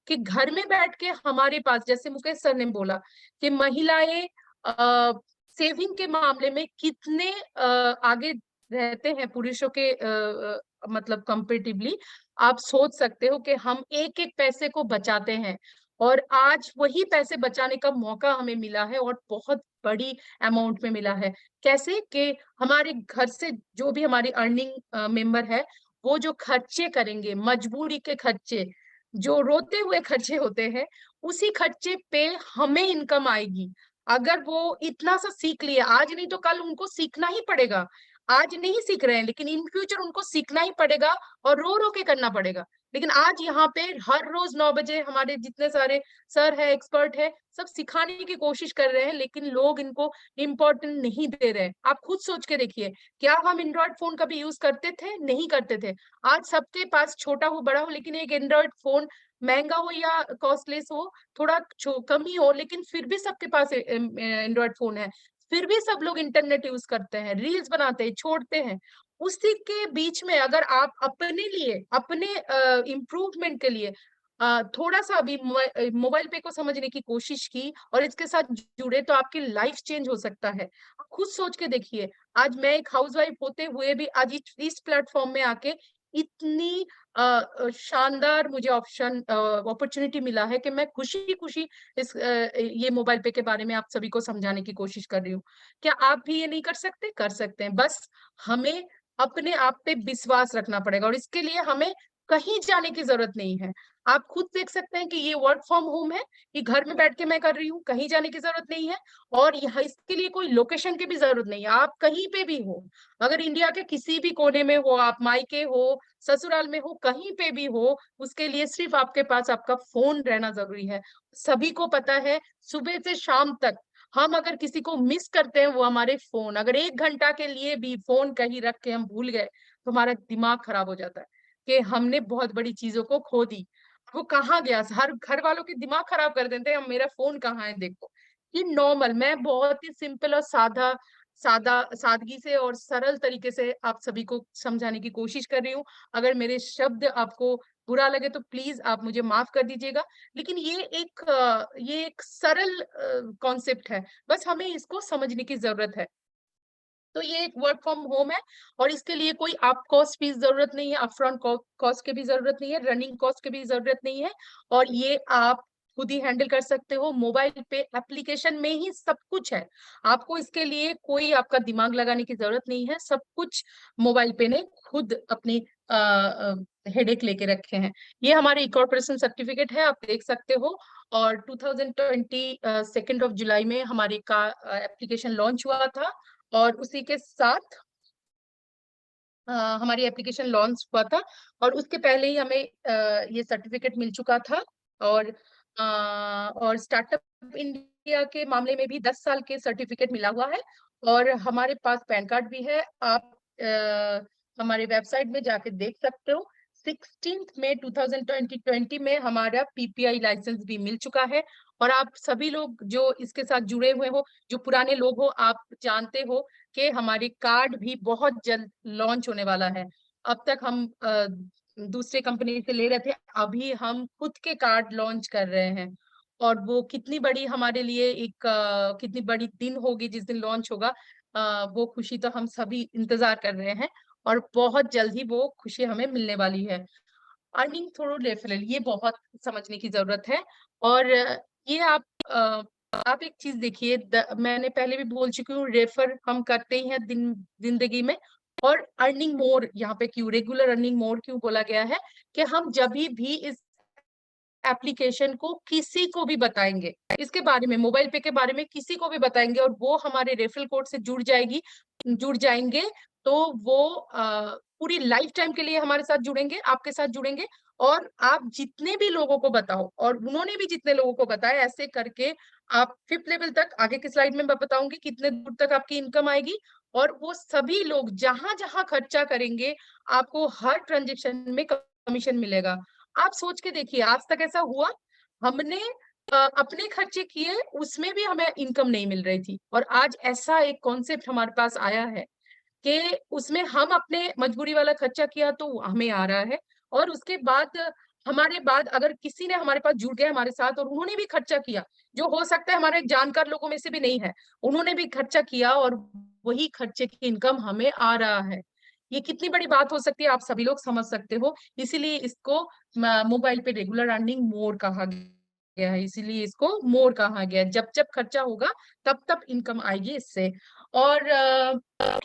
कि घर में बैठ के हमारे पास, जैसे मुकेश सर ने बोला कि महिलाएं सेविंग के मामले में कितने आगे रहते हैं पुरुषों के मतलब कंपेटिवली, आप सोच सकते हो कि हम एक एक पैसे को बचाते हैं, और आज वही पैसे बचाने का मौका हमें मिला है, और बहुत बड़ी अमाउंट में मिला है। कैसे कि हमारे घर से जो भी हमारी अर्निंग मेंबर है, वो जो खर्चे करेंगे, मजबूरी के खर्चे, जो रोते हुए खर्चे होते हैं, उसी खर्चे पे हमें इनकम आएगी। अगर वो इतना सा सीख लिए, आज नहीं तो कल उनको सीखना ही पड़ेगा, आज नहीं सीख रहे हैं लेकिन इन फ्यूचर उनको सीखना ही पड़ेगा, और रो रो के करना पड़ेगा। लेकिन आज यहाँ पे हर रोज 9 बजे हमारे जितने सारे सर है, एक्सपर्ट है, सब सिखाने की कोशिश कर रहे हैं, लेकिन लोग इनको इम्पोर्टेंट नहीं दे रहे हैं। आप खुद सोच के देखिए, क्या हम एंड्रॉइड फोन कभी यूज करते थे? नहीं करते थे। आज सबके पास, छोटा हो बड़ा हो, लेकिन एक एंड्रॉइड फोन महंगा हो या कॉस्टलेस हो, थोड़ा कम ही हो, लेकिन फिर भी सबके पास एंड्रॉयड फोन है। फिर भी सब लोग इंटरनेट यूज करते हैं, रील्स बनाते हैं, छोड़ते हैं। उसी के बीच में अगर आप अपने लिए, अपने इम्प्रूवमेंट के लिए थोड़ा सा अभी मोबाइल पे को समझने की कोशिश की और इसके साथ जुड़े, तो आपकी लाइफ चेंज हो सकता है। आप खुद सोच के देखिए, आज मैं एक हाउसवाइफ होते हुए भी आज इस प्लेटफॉर्म में आके इतनी शानदार मुझे ऑप्शन अपॉर्चुनिटी मिला है कि मैं खुशी खुशी ये मोबाइल पे के बारे में आप सभी को समझाने की कोशिश कर रही हूँ। क्या आप भी ये नहीं कर सकते? कर सकते हैं। बस हमें अपने आप पे विश्वास रखना पड़ेगा और इसके लिए हमें कहीं जाने की जरूरत नहीं है। आप खुद देख सकते हैं कि ये वर्क फ्रॉम होम है, ये घर में बैठ के मैं कर रही हूँ, कहीं जाने की जरूरत नहीं है। और यहाँ इसके लिए कोई लोकेशन की भी जरूरत नहीं है, आप कहीं पे भी हो, अगर इंडिया के किसी भी कोने में हो, आप मायके हो, ससुराल में हो, कहीं पे भी हो, उसके लिए सिर्फ आपके पास आपका फोन रहना जरूरी है। सभी को पता है, सुबह से शाम तक हम अगर किसी को मिस करते हैं, वो हमारे फोन, अगर 1 घंटा के लिए भी फोन कहीं रख के हम भूल गए, तो हमारा दिमाग खराब हो जाता है कि हमने बहुत बड़ी चीजों को खो दी। वो कहाँ गया? हर घर वालों के दिमाग खराब कर देते हैं, मेरा फोन कहाँ है देखो। ये नॉर्मल, मैं बहुत ही सिंपल और सादगी से और सरल तरीके से आप सभी को समझाने की कोशिश कर रही हूँ। अगर मेरे शब्द आपको बुरा लगे तो प्लीज आप मुझे माफ कर दीजिएगा। लेकिन ये एक सरल कॉन्सेप्ट है, बस हमें इसको समझने की जरूरत है। तो ये एक वर्क फ्रॉम होम है और इसके लिए कोई आप कॉस्ट फीस जरूरत नहीं है, अपफ्रंट कॉस्ट की भी जरूरत नहीं है, रनिंग कॉस्ट की भी जरूरत नहीं है। और ये आप खुद ही हैंडल कर सकते हो, मोबाइल पे एप्लीकेशन में ही सब कुछ है। आपको इसके लिए कोई आपका दिमाग लगाने की जरूरत नहीं है, सब कुछ मोबाइल पे ने खुद अपनी हेडेक लेके रखे हैं। ये हमारे इकॉर्पोरेशन सर्टिफिकेट है, आप देख सकते हो। और 2020 2 ऑफ जुलाई में हमारी का एप्लीकेशन लॉन्च हुआ था और उसी के साथ हमारी एप्लीकेशन लॉन्च हुआ था और उसके पहले ही हमें ये सर्टिफिकेट मिल चुका था। और और स्टार्टअप इंडिया के मामले में भी 10 साल के सर्टिफिकेट मिला हुआ है और हमारे पास पैन कार्ड भी है। आप हमारे वेबसाइट में जाके देख सकते हो। 16 मई 2020 में हमारा पीपीआई लाइसेंस भी मिल चुका है। और आप सभी लोग जो इसके साथ जुड़े हुए हो, जो पुराने लोग हो, आप जानते हो कि हमारी कार्ड भी बहुत जल्द लॉन्च होने वाला है। अब तक हम दूसरे कंपनी से ले रहे थे, अभी हम खुद के कार्ड लॉन्च कर रहे हैं। और वो कितनी बड़ी हमारे लिए कितनी बड़ी दिन होगी जिस दिन लॉन्च होगा, वो खुशी तो हम सभी इंतजार कर रहे हैं और बहुत जल्द ही वो खुशी हमें मिलने वाली है। अर्निंग थ्रू रेफरल, ये बहुत समझने की जरूरत है। और ये आप एक चीज देखिए, मैंने पहले भी बोल चुकी हूँ, रेफर हम करते ही हैं जिंदगी में। और अर्निंग मोर यहाँ पे क्यों, रेगुलर अर्निंग मोर क्यों बोला गया है? कि हम जब भी इस एप्लीकेशन को किसी को भी बताएंगे, इसके बारे में, मोबाइल पे के बारे में किसी को भी बताएंगे और वो हमारे रेफरल कोड से जुड़ जाएंगे, तो वो पूरी लाइफ टाइम के लिए हमारे साथ जुड़ेंगे, आपके साथ जुड़ेंगे। और आप जितने भी लोगों को बताओ और उन्होंने भी जितने लोगों को बताया, ऐसे करके आप 5th लेवल तक, आगे की स्लाइड में मैं बताऊंगी कितने दूर तक आपकी इनकम आएगी। और वो सभी लोग जहां जहां खर्चा करेंगे, आपको हर ट्रांजेक्शन में कमीशन मिलेगा। आप सोच के देखिए, आज तक ऐसा हुआ हमने अपने खर्चे किए, उसमें भी हमें इनकम नहीं मिल रही थी, और आज ऐसा एक कॉन्सेप्ट हमारे पास आया है कि उसमें हम अपने मजबूरी वाला खर्चा किया तो हमें आ रहा है। और उसके बाद हमारे बाद अगर किसी ने हमारे पास जुड़ गया हमारे साथ और उन्होंने भी खर्चा किया, जो हो सकता है हमारे जानकार लोगों में से भी नहीं है, उन्होंने भी खर्चा किया और वही खर्चे की इनकम हमें आ रहा है। ये कितनी बड़ी बात हो सकती है, आप सभी लोग समझ सकते हो। इसीलिए इसको मोबाइल पे रेगुलर अर्निंग मोड कहा गया है, इसीलिए इसको मोड कहा गया है। जब जब खर्चा होगा तब तब इनकम आएगी इससे। और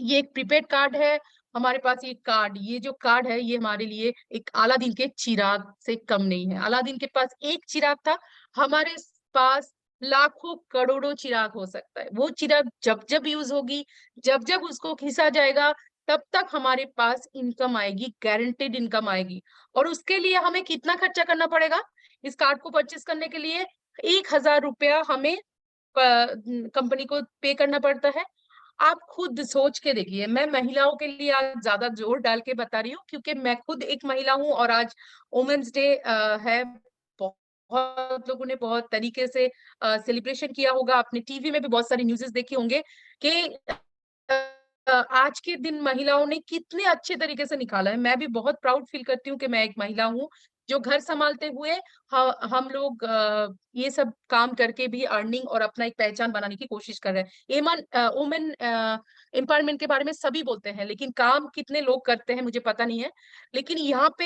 ये एक प्रीपेड कार्ड है हमारे पास। ये जो कार्ड है, ये हमारे लिए एक अलादीन के चिराग से कम नहीं है। अलादीन के पास एक चिराग था, हमारे पास लाखों करोड़ों चिराग हो सकता है। वो चिराग जब जब यूज होगी, जब जब उसको खींचा जाएगा, तब तक हमारे पास इनकम आएगी, गारंटेड इनकम आएगी। और उसके लिए हमें कितना खर्चा करना पड़ेगा? इस कार्ड को परचेस करने के लिए 1,000 रुपया हमें कंपनी को पे करना पड़ता है। आप खुद सोच के देखिए, मैं महिलाओं के लिए आज ज्यादा जोर डाल के बता रही हूँ क्योंकि मैं खुद एक महिला हूँ और आज वुमेन्स डे है। बहुत लोगों ने बहुत तरीके से सेलिब्रेशन किया होगा। आपने टीवी में भी बहुत सारी न्यूज़ेस देखे होंगे कि आज के दिन महिलाओं ने कितने अच्छे तरीके से निकाला है। मैं भी बहुत प्राउड फील करती हूँ कि मैं एक महिला हूँ, जो घर सँभालते हुए ह हम लोग ये सब काम करके भी अर्निंग और अपना एक पहचान बनाने की कोशिश कर रहे हैं। वुमेन एम्पावरमेंट के बारे में सभी बोलते हैं, लेकिन काम कितने लोग करते हैं मुझे पता नहीं है। लेकिन यहाँ पे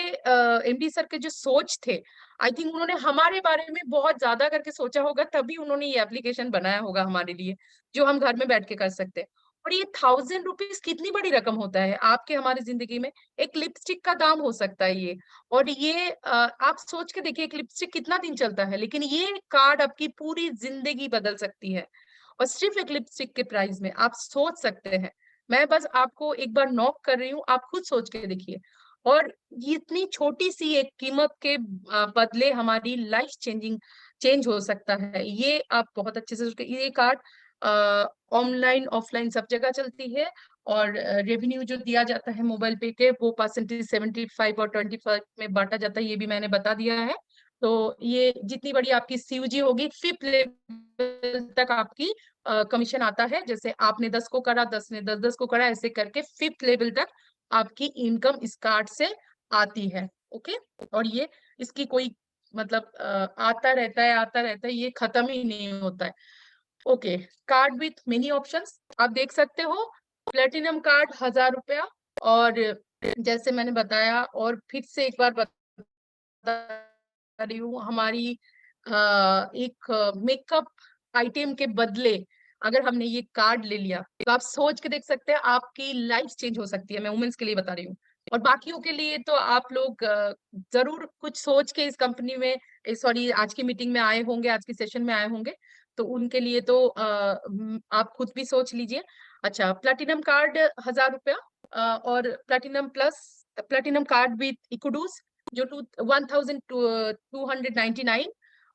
एमडी सर के जो सोच थे, आई थिंक उन्होंने हमारे बारे में बहुत ज़्यादा करके सोचा होगा, तभी उन्होंने ये एप्लीकेशन बनाया होगा हमारे लिए, जो हम घर में बैठ के कर सकते हैं। और ये ₹1000 कितनी बड़ी रकम होता है आपके हमारी ज़िंदगी में, एक लिपस्टिक का दाम हो सकता है ये। और ये आप सोच के देखिए एक लिपस्टिक कितना दिन चलता है, लेकिन ये कार्ड आपकी पूरी ज़िंदगी बदल सकती है। और सिर्फ़ एक लिपस्टिक के प्राइस में आप सोच सकते हैं। मैं बस आपको एक बार नॉक कर रही हूँ, आप खुद सोच के देखिए। और ये इतनी छोटी-सी एक कीमत के बदले हमारी लाइफ़ चेंज हो सकता है। ये आप बहुत अच्छे से सोच के ये कार्ड ऑनलाइन, ऑफलाइन सब जगह चलती है। और रेवेन्यू जो दिया जाता है मोबाइल पे के वो परसेंटेज 75 और 25 में बाँटा जाता है, ये भी मैंने बता दिया है। तो ये जितनी बड़ी आपकी सीयूजी होगी 5th लेवल तक आपकी कमीशन आता है। जैसे आपने 10 को करा, 10 ने 10-10 को करा, ऐसे करके 5th लेवल तक आपकी इनकम इस कार्ड से आती है। ओके? और ये इसकी कोई मतलब आता रहता है, ये खत्म ही नहीं होता है। Okay, card with many options आप देख सकते हो। प्लैटिनम कार्ड ₹1000 और जैसे मैंने बताया और फिर से एक बार बता रही हूँ हमारी एक मेकअप आइटम के बदले अगर हमने ये कार्ड ले लिया, तो आप सोच के देख सकते हैं आपकी लाइफ चेंज हो सकती है। मैं वुमेन्स के लिए बता रही हूँ। और बाकियों के लिए तो आप लोग ज़रूर कुछ सोच के इस कंपनी में सॉरी आज की मीटिंग में आए होंगे, आज के सेशन में आए होंगे। तो उनके लिए तो आप खुद भी सोच लीजिए। अच्छा, प्लैटिनम कार्ड ₹1000 और प्लैटिनम कार्ड विथ इकोडूस जो 1299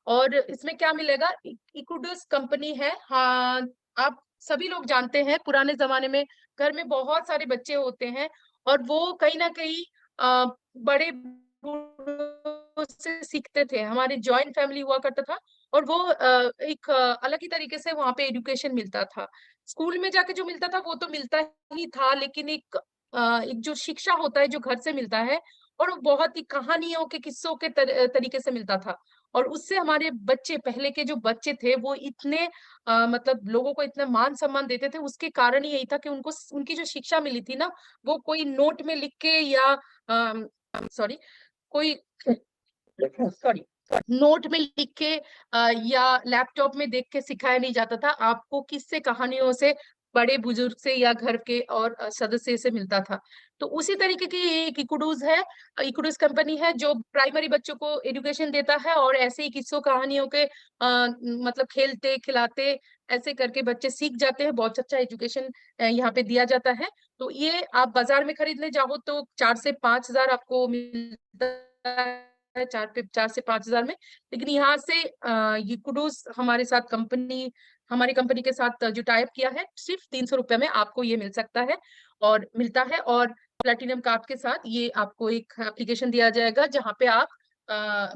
और इसमें क्या मिलेगा इक्विडस कंपनी है। हाँ, आप सभी लोग जानते हैं पुराने ज़माने में घर में बहुत सारे बच्चे होते हैं और वो कहीं न कहीं बड़े बूढ़ों से सीखते थे। हमारे जॉइंट फैमिली हुआ करता था और वो एक अलग ही तरीके से वहाँ पे एजुकेशन मिलता था। स्कूल में जाके जो मिलता था वो तो मिलता ही था लेकिन एक जो शिक्षा होता है जो घर से मिलता है और वो बहुत ही कहानियों के किस्सों के तरीके से मिलता था और उससे हमारे बच्चे पहले के जो बच्चे थे वो इतने मतलब लोगों को इतना मान-सम्मान देते थे उसके कारण ही यही था कि उनको उनकी जो शिक्षा मिली थी ना वो कोई नोट में लिख के या सॉरी कोई सॉरी नोट में लिख के या लैपटॉप में देख के सिखाया नहीं जाता था। आपको किस्से कहानियों से बड़े-बुजुर्ग से या घर के और सदस्य से मिलता था। तो उसी तरीके की ये एक इकुडूज़ है। इकुडूज़ कंपनी है जो प्राइमरी बच्चों को एजुकेशन देता है और ऐसे ही किस्सों कहानियों के मतलब खेलते-खिलाते ऐसे करके बच्चे सीख जाते हैं। बहुत अच्छा एजुकेशन यहाँ पे दिया जाता है। तो ये आप बाज़ार में खरीदने जाओ तो 4 से 5000 आपको मिलता है 4 से 5000 में। लेकिन यहाँ से ये कुडूस हमारी कंपनी के साथ जो टाई अप किया है, सिर्फ़ ₹300 में आपको ये मिल सकता है और मिलता है और प्लैटिनम कार्ड के साथ ये आपको एक एप्लीकेशन दिया जाएगा जहाँ पे आप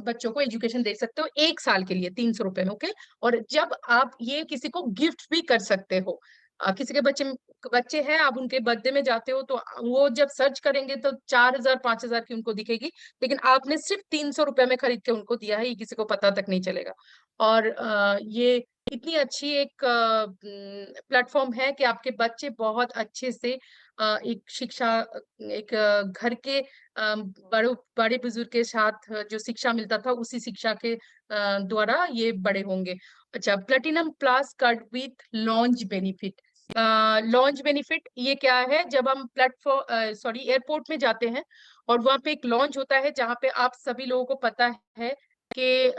बच्चों को एजुकेशन दे सकते हो 1 साल के लिए ₹300 में, ओके? और जब आप ये किसी को गिफ्ट भी कर सकते हो। किसी के बच्चे हैं, आप उनके बर्थडे में जाते हो तो वो जब सर्च करेंगे तो 4000 5000 की उनको दिखेगी। लेकिन आपने सिर्फ़ ₹300 में खरीद के उनको दिया है, ये किसी को पता तक नहीं चलेगा। और ये इतनी अच्छी एक प्लेटफ़ॉर्म है कि आपके बच्चे बहुत अच्छे से एक शिक्षा एक घर के बड़े-बुज़ुर्ग के साथ जो शिक्षा मिलता था, उसी शिक्षा के द्वारा ये बड़े होंगे। अच्छा, platinum plus card with launch benefit. Launch benefit ये क्या है जब हम सॉरी एयरपोर्ट में जाते हैं और वहाँ पे एक लॉन्च होता है जहाँ पे आप सभी लोगों को पता है कि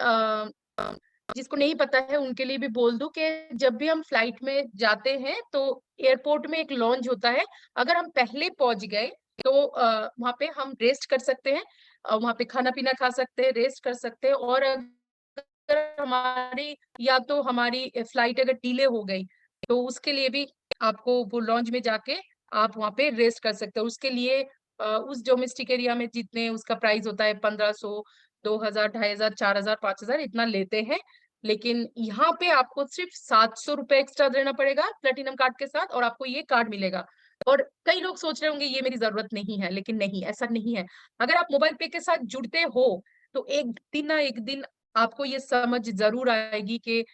जिसको नहीं पता है उनके लिए भी बोल दूं कि जब भी हम फ्लाइट में जाते हैं तो एयरपोर्ट में एक लॉन्च होता है। अगर हम पहले पहुंच गए तो वहाँ पे हम रेस्ट कर सकते हैं। वहाँ पे खाना पीना खा सकते हैं, रेस्ट कर सकते हैं और अगर हमारी या तो हमारी फ्लाइट अगर डिले हो गई तो उसके लिए भी आपको वो लॉन्च में जाके आप वहाँ पे रेस्ट कर सकते हो। उसके लिए उस डोमेस्टिक एरिया में जितने उसका प्राइस होता है 1500 2000, 2500, 4000, 5000 इतना लेते हैं। लेकिन यहाँ पे आपको सिर्फ 700 रुपए एक्स्ट्रा देना पड़ेगा प्लेटिनम कार्ड के साथ, और आपको ये कार्ड मिलेगा। और कई लोग सोच रहे होंगे ये मेरी जरूरत नहीं है, लेकिन नहीं, ऐसा नहीं है। अगर आप मोबाइल पे के साथ जुड़ते हो तो एक दिन ना एक दिन आपको ये समझ जरूर आएगी कि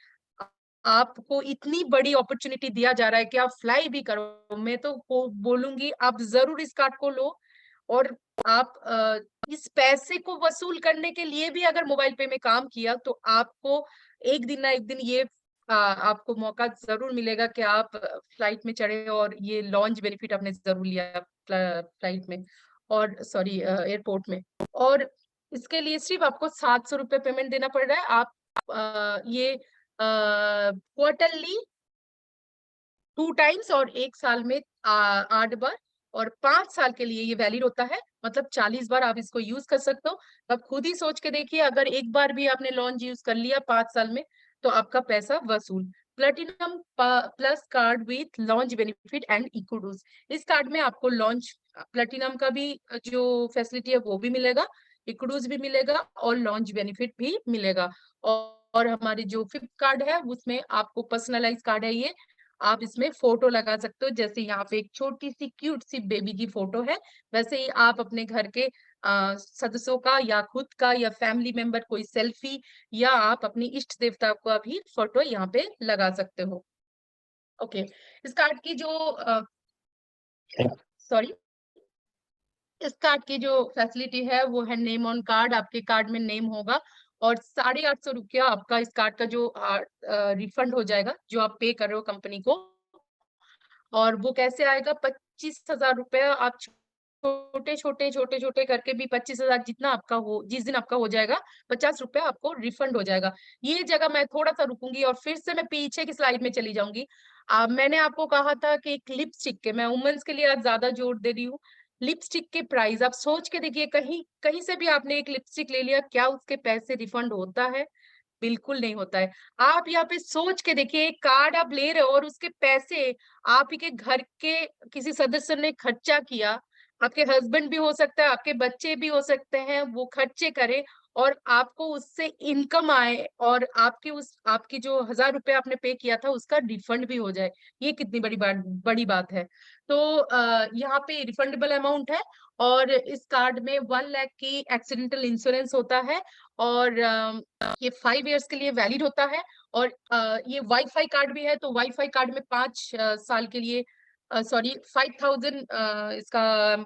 आपको इतनी बड़ी अपॉर्चुनिटी दिया जा रहा है कि आप फ्लाई भी करो। मैं तो बोलूंगी आप जरूर इस कार्ड को लो। और आप इस पैसे को वसूल करने के लिए भी अगर मोबाइल पे में काम किया तो आपको एक दिन ना एक दिन ये आपको मौका जरूर मिलेगा कि आप फ्लाइट में चढ़े और ये लॉन्च बेनिफिट आपने जरूर लिया फ्लाइट में, और सॉरी एयरपोर्ट में। और इसके लिए सिर्फ आपको 700 रुपये पेमेंट देना पड़ रहा है। आप ये क्वार्टरली 2 टाइम्स और 1 साल में 8 बार, और 5 साल के लिए ये वैलिड होता है, मतलब 40 बार आप इसको यूज कर सकते हो। अब खुद ही सोच के देखिए, अगर एक बार भी आपने लॉन्च यूज कर लिया 5 साल में तो आपका पैसा वसूल। Platinum plus card with launch benefit and इक्विडूज। इस कार्ड में आपको लॉन्च प्लेटिनम का भी जो फैसिलिटी है वो भी मिलेगा, इक्विडूज भी मिलेगा और लॉन्च बेनिफिट भी मिलेगा। और हमारी जो फिफ्थ कार्ड है उसमें आपको पर्सनलाइज कार्ड है ये, आप इसमें फोटो लगा सकते हो। जैसे यहाँ पे एक छोटी सी क्यूट सी बेबी की फोटो है, वैसे ही आप अपने घर के सदस्यों का या खुद का या फैमिली मेंबर कोई सेल्फी, या आप अपनी इष्ट देवता का भी फोटो यहाँ पे लगा सकते हो। ओके, इस कार्ड की जो सॉरी इस कार्ड की जो फैसिलिटी है वो है नेम ऑन कार्ड। आपके कार्ड में नेम होगा और 850 रुपया आपका इस कार्ड का जो रिफंड हो जाएगा जो आप पे कर रहे हो कंपनी को। और वो कैसे आएगा, 25,000 रुपया आप छोटे छोटे करके भी 25,000 जितना आपका हो, जिस दिन आपका हो जाएगा 50 रुपया आपको रिफंड हो जाएगा। ये जगह मैं थोड़ा सा रुकूंगी और फिर से मैं पीछे की स्लाइड में चली जाऊंगी। मैंने आपको कहा था कि एक लिपस्टिक के, मैं वुमेन्स के लिए आज ज्यादा जोर दे रही हूँ। लिपस्टिक के प्राइस आप सोच के देखिए, कहीं कहीं से भी आपने एक लिपस्टिक ले लिया, क्या उसके पैसे रिफंड होता है? बिल्कुल नहीं होता है। आप यहाँ पे सोच के देखिए, एक कार्ड आप ले रहे हो और उसके पैसे आप ही के घर के किसी सदस्य ने खर्चा किया, आपके हस्बैंड भी हो सकता है, आपके बच्चे भी हो सकते हैं, वो खर्चे करे और आपको उससे इनकम आए और आपकी जो 1000 रुपये आपने पे किया था उसका रिफंड भी हो जाए। ये कितनी बड़ी बात है। तो यहाँ पे रिफंडेबल अमाउंट है। और इस कार्ड में 1 लाख की एक्सीडेंटल इंश्योरेंस होता है। और ये 5 इयर्स के लिए वैलिड होता है। और ये वाईफाई कार्ड भी है, तो वाईफाई कार्ड में 5 साल के लिए सॉरी 5000 इसका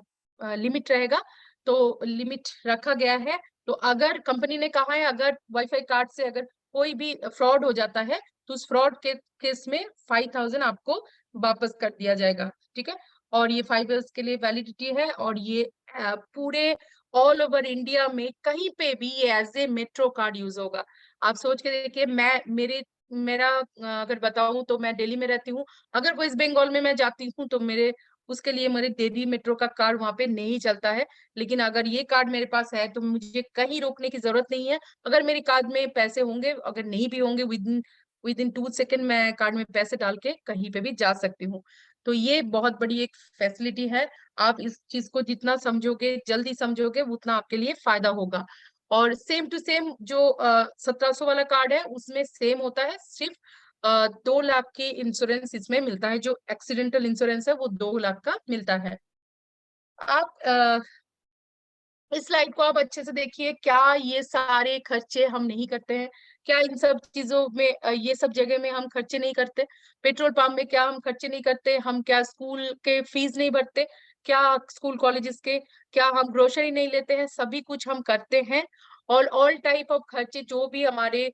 लिमिट रहेगा। तो लिमिट रखा गया है। तो अगर कंपनी ने कहा है अगर वाईफाई कार्ड से अगर कोई भी फ्रॉड हो जाता है तो उस फ्रॉड के केस में 5000 आपको वापस कर दिया जाएगा। ठीक है, और ये 5 इयर्स के लिए वैलिडिटी है। और ये पूरे ऑल ओवर इंडिया में कहीं पे भी ये as a metro card use होगा। आप सोच के देखिए, मेरा अगर बताऊं तो मैं दिल्ली में रहती हूँ। अगर वेस्ट बंगाल में मैं जाती हूँ तो उसके लिए मेरे दिल्ली मेट्रो का कार्ड वहां पे नहीं चलता है। लेकिन अगर ये कार्ड मेरे पास है तो मुझे कहीं रोकने की जरूरत नहीं है। अगर मेरे कार्ड में पैसे होंगे, अगर नहीं भी होंगे, विद इन 2 सेकेंड मैं कार्ड में पैसे डाल के कहीं पे भी जा सकती हूँ। तो ये बहुत बड़ी एक फैसिलिटी है। आप इस चीज को जितना समझोगे, जल्दी समझोगे, उतना आपके लिए फायदा होगा। और सेम टू सेम जो 1700 वाला कार्ड है उसमें सेम होता है, सिर्फ 2 लाख की इंश्योरेंस इसमें मिलता है। जो एक्सीडेंटल इंश्योरेंस है वो 2 लाख का मिलता है। आप इस स्लाइड को आप अच्छे से देखिए, क्या ये सारे खर्चे हम नहीं करते हैं? क्या इन सब चीजों में ये सब जगह में हम खर्चे नहीं करते? पेट्रोल पंप में क्या हम खर्चे नहीं करते? हम क्या स्कूल के फीस नहीं भरते? क्या स्कूल कॉलेजेस के, क्या हम ग्रोसरी नहीं लेते हैं? सभी कुछ हम करते हैं। और ऑल टाइप ऑफ खर्चे जो भी हमारे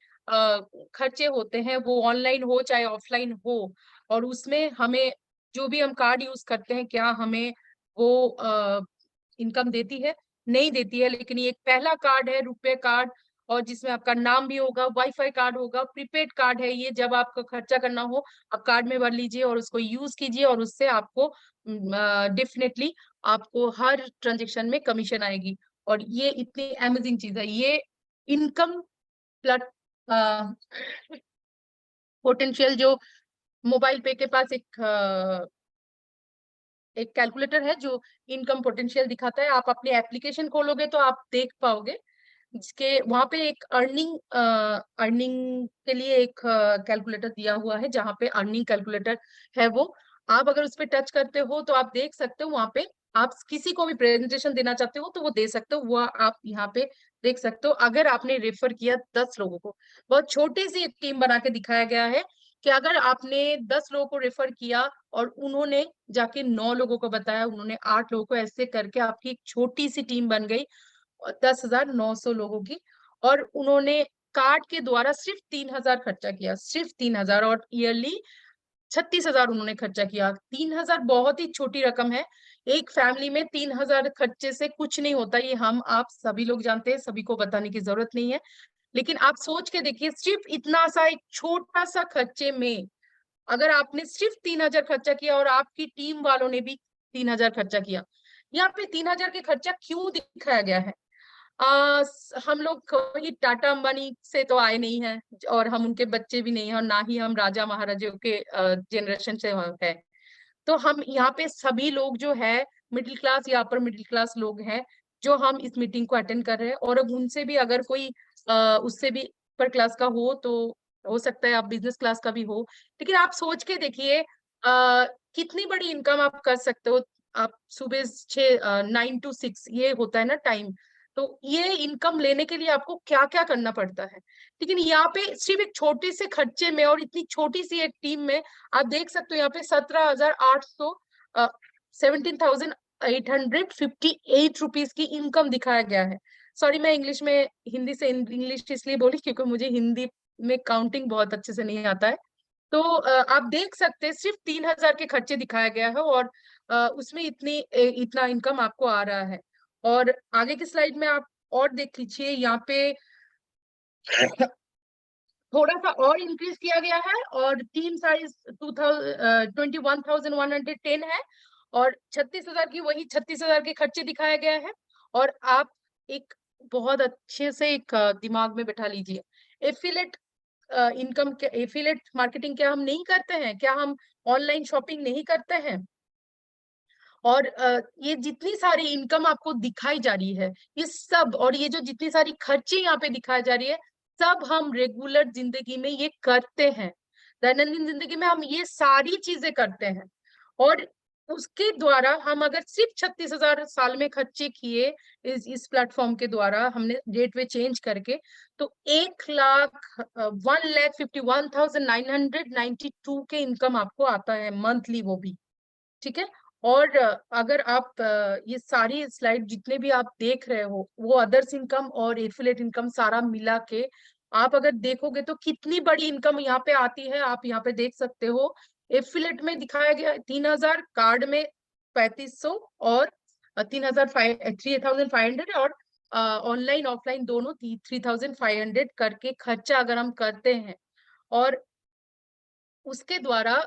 खर्चे होते हैं वो ऑनलाइन हो चाहे ऑफलाइन हो, और उसमें हमें जो भी हम कार्ड यूज करते हैं क्या हमें वो इनकम देती है? नहीं देती है। लेकिन ये एक पहला कार्ड है, रुपए कार्ड, और जिसमें आपका नाम भी होगा, वाईफाई कार्ड होगा, प्रीपेड कार्ड है ये। जब आपको खर्चा करना हो आप कार्ड में भर लीजिए और उसको यूज कीजिए, और उससे आपको डेफिनेटली आपको हर ट्रांजेक्शन में कमीशन आएगी। और ये इतनी अमेजिंग चीज है, ये इनकम प्लस पोटेंशियल जो मोबाइल पे के पास एक कैलकुलेटर है जो इनकम पोटेंशियल दिखाता है। आप अपनी एप्लीकेशन खोलोगे तो आप देख पाओगे जिसके वहां पे एक अर्निंग के लिए एक कैलकुलेटर दिया हुआ है, जहाँ पे अर्निंग कैलकुलेटर है वो, आप अगर उस पर टच करते हो तो आप देख सकते हो वहां पे, आप किसी को भी प्रेजेंटेशन देना चाहते हो तो वो दे सकते हो, वो आप यहाँ पे देख सकते हो। अगर आपने रेफर किया 10 लोगों को, बहुत छोटी सी एक टीम बना के दिखाया गया है कि अगर आपने 10 लोगों को रेफर किया और उन्होंने जाके 9 लोगों को बताया, उन्होंने 8 लोगों को, ऐसे करके आपकी एक छोटी सी टीम बन गई 10,900 लोगों की। और उन्होंने कार्ड के द्वारा सिर्फ 3,000 खर्चा किया, सिर्फ 3,000, और ईयरली 36,000 उन्होंने खर्चा किया। 3,000 बहुत ही छोटी रकम है। एक फैमिली में 3,000 खर्चे से कुछ नहीं होता, ये हम आप सभी लोग जानते हैं, सभी को बताने की जरूरत नहीं है। लेकिन आप सोच के देखिए, सिर्फ इतना सा एक छोटा सा खर्चे में अगर आपने सिर्फ 3,000 खर्चा किया और आपकी टीम वालों ने भी 3,000 खर्चा किया। यहाँ पे 3,000 के खर्चा क्यों दिखाया गया है? हम लोग कोई टाटा अंबानी से तो आए नहीं हैं, और हम उनके बच्चे भी नहीं हैं, और ना ही हम राजा महाराजाओं के जनरेशन से है। तो हम यहाँ पे सभी लोग जो है मिडिल क्लास या अपर मिडिल क्लास लोग हैं, जो हम इस मीटिंग को अटेंड कर रहे हैं। और अब उनसे भी अगर कोई उससे भी अपर क्लास का हो तो हो सकता है आप बिजनेस क्लास का भी हो। लेकिन आप सोच के देखिए कितनी बड़ी इनकम आप कर सकते हो। आप सुबह 9 to 6 ये होता है ना टाइम, तो ये इनकम लेने के लिए आपको क्या क्या करना पड़ता है। लेकिन यहाँ पे सिर्फ एक छोटे से खर्चे में और इतनी छोटी सी एक टीम में आप देख सकते हो यहाँ पे 17,800 17,858 रुपीज की इनकम दिखाया गया है। सॉरी, मैं इंग्लिश में हिंदी से इंग्लिश इसलिए बोली क्योंकि मुझे हिंदी में काउंटिंग बहुत अच्छे से नहीं आता है। तो आप देख सकते हैं सिर्फ 3,000 के खर्चे दिखाया गया है, और उसमें इतना इनकम आपको आ रहा है। और आगे की स्लाइड में आप और देख लीजिए, यहाँ पे थोड़ा सा और इंक्रीज किया गया है, और टीम साइज 21,110 है, और 36,000 की वही 36,000 के खर्चे दिखाया गया है। और आप एक बहुत अच्छे से एक दिमाग में बैठा लीजिए, एफिलेट इनकम, एफिलेट मार्केटिंग क्या हम नहीं करते हैं? क्या हम ऑनलाइन शॉपिंग नहीं करते हैं? और ये जितनी सारी इनकम आपको दिखाई जा रही है, ये सब, और ये जो जितनी सारी खर्चे यहाँ पे दिखाई जा रही है, सब हम रेगुलर जिंदगी में ये करते हैं। दैनंदिन जिंदगी में हम ये सारी चीजें करते हैं। और उसके द्वारा हम अगर सिर्फ 36,000 साल में खर्चे किए इस प्लेटफॉर्म के द्वारा, हमने गेटवे चेंज करके, तो 1,51,992 के इनकम आपको आता है मंथली, वो भी ठीक है। और अगर आप ये सारी स्लाइड जितने भी आप देख रहे हो, वो अदर्स इनकम और एफिलेट इनकम सारा मिला के आप अगर देखोगे तो कितनी बड़ी इनकम यहाँ पे आती है, आप यहाँ पे देख सकते हो। एफिलेट में दिखाया गया 3,000, कार्ड में 3,500, और 3,500 और ऑनलाइन ऑफलाइन दोनों 3,500 करके खर्चा अगर हम करते हैं, और उसके द्वारा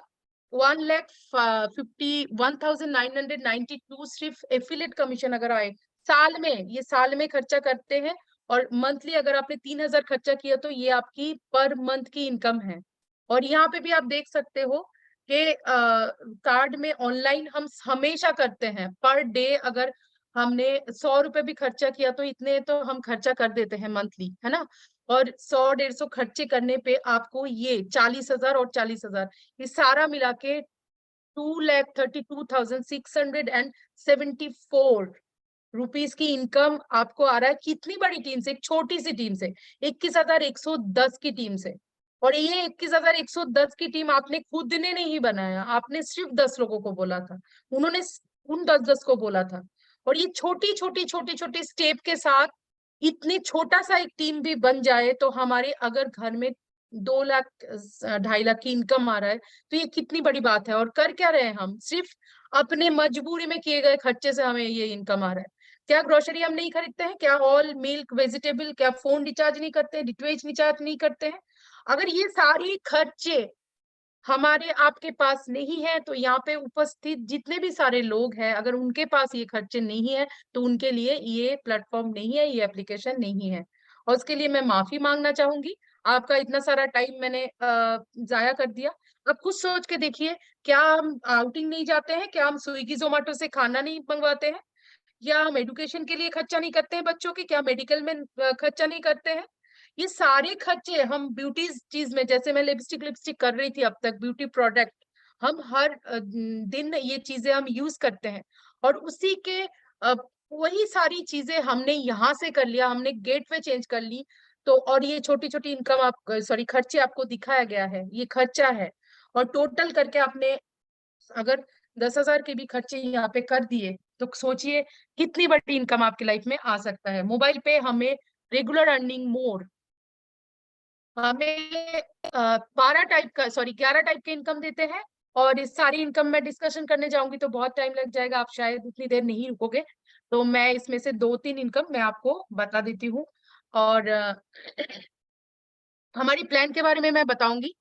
1,51,992 सिर्फ एफिलेट कमीशन अगर आए साल में, ये साल में खर्चा करते हैं। और मंथली अगर आपने 3,000 खर्चा किया तो ये आपकी पर मंथ की इनकम है। और यहाँ पे भी आप देख सकते हो कि कार्ड में ऑनलाइन हम हमेशा करते हैं, पर डे अगर हमने 100 रुपए भी खर्चा किया तो इतने तो हम खर्चा कर देते हैं मंथली, है ना। और 100-150 खर्चे करने पे आपको ये 40,000 और 40,000, ये सारा मिला के 2,32,674 रुपीज की इनकम आपको आ रहा है। कितनी बड़ी टीम से, एक छोटी सी टीम से, 21,110 की टीम से। और ये 21,110 की टीम आपने खुद ने नहीं बनाया, आपने सिर्फ 10 लोगों को बोला था, उन्होंने उन 10-10 को बोला था। और ये छोटी छोटी छोटी छोटी स्टेप के साथ इतनी छोटा सा एक टीम भी बन जाए, तो हमारे अगर घर में 2 लाख 2.5 लाख की इनकम आ रहा है, तो ये कितनी बड़ी बात है। और कर क्या रहे हैं हम? सिर्फ अपने मजबूरी में किए गए खर्चे से हमें ये इनकम आ रहा है। क्या ग्रोसरी हम नहीं खरीदते हैं? क्या ऑल मिल्क वेजिटेबल, क्या फोन रिचार्ज नहीं करते हैं, डीटीएच रिचार्ज नहीं करते हैं? अगर ये सारी खर्चे हमारे आपके पास नहीं है, तो यहाँ पे उपस्थित जितने भी सारे लोग हैं, अगर उनके पास ये खर्चे नहीं है, तो उनके लिए ये प्लेटफॉर्म नहीं है, ये एप्लीकेशन नहीं है। और उसके लिए मैं माफी मांगना चाहूंगी। आपका इतना सारा टाइम मैंने जाया कर दिया। अब खुद सोच के देखिए, क्या हम आउटिंग नहीं जाते हैं? क्या हम स्विगी जोमेटो से खाना नहीं मंगवाते हैं? क्या हम एडुकेशन के लिए खर्चा नहीं करते हैं बच्चों के? क्या मेडिकल में खर्चा नहीं करते हैं? ये सारे खर्चे हम ब्यूटी चीज में, जैसे मैं लिपस्टिक लिपस्टिक कर रही थी अब तक, ब्यूटी प्रोडक्ट हम हर दिन ये चीजें हम यूज करते हैं, और उसी के वही सारी चीजें हमने यहाँ से कर लिया, हमने गेटवे चेंज कर ली। तो और ये छोटी छोटी इनकम आप सॉरी खर्चे आपको दिखाया गया है, ये खर्चा है। और टोटल करके आपने अगर 10,000 के भी खर्चे यहाँ पे कर दिए तो सोचिए कितनी बड़ी इनकम आपकी लाइफ में आ सकता है। मोबाइल पे हमें रेगुलर अर्निंग मोड, हमें 11 टाइप के इनकम देते हैं। और इस सारी इनकम में डिस्कशन करने जाऊंगी तो बहुत टाइम लग जाएगा, आप शायद उतनी देर नहीं रुकोगे। तो मैं इसमें से 2-3 इनकम मैं आपको बता देती हूँ। और हमारी प्लान के बारे में मैं बताऊंगी।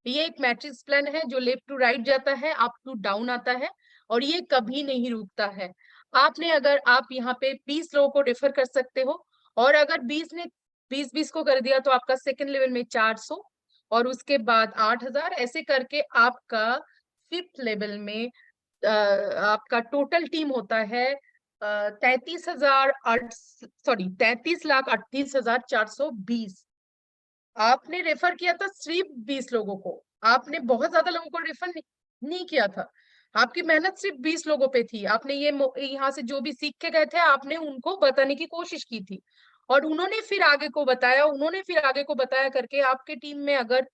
ये एक मैट्रिक्स प्लान है जो लेफ्ट टू राइट जाता है, अप टू डाउन आता है, और ये कभी नहीं रुकता है। आपने अगर आप यहाँ पे 20 लोगों को रेफर कर सकते हो, और अगर 20 ने 20-20 को कर दिया तो आपका सेकंड लेवल में 400, और उसके बाद 8,000, ऐसे करके आपका फिफ्थ लेवल में आपका टोटल टीम होता है 33,38,420। आपने रेफर किया था सिर्फ 20 लोगों को, आपने बहुत ज्यादा लोगों को रेफर नहीं किया था। आपकी मेहनत सिर्फ 20 लोगों पे थी। आपने ये यहाँ से जो भी सीख के गए थे आपने उनको बताने की कोशिश की थी, और उन्होंने फिर आगे को बताया, उन्होंने फिर आगे को बताया करके आपके टीम में अगर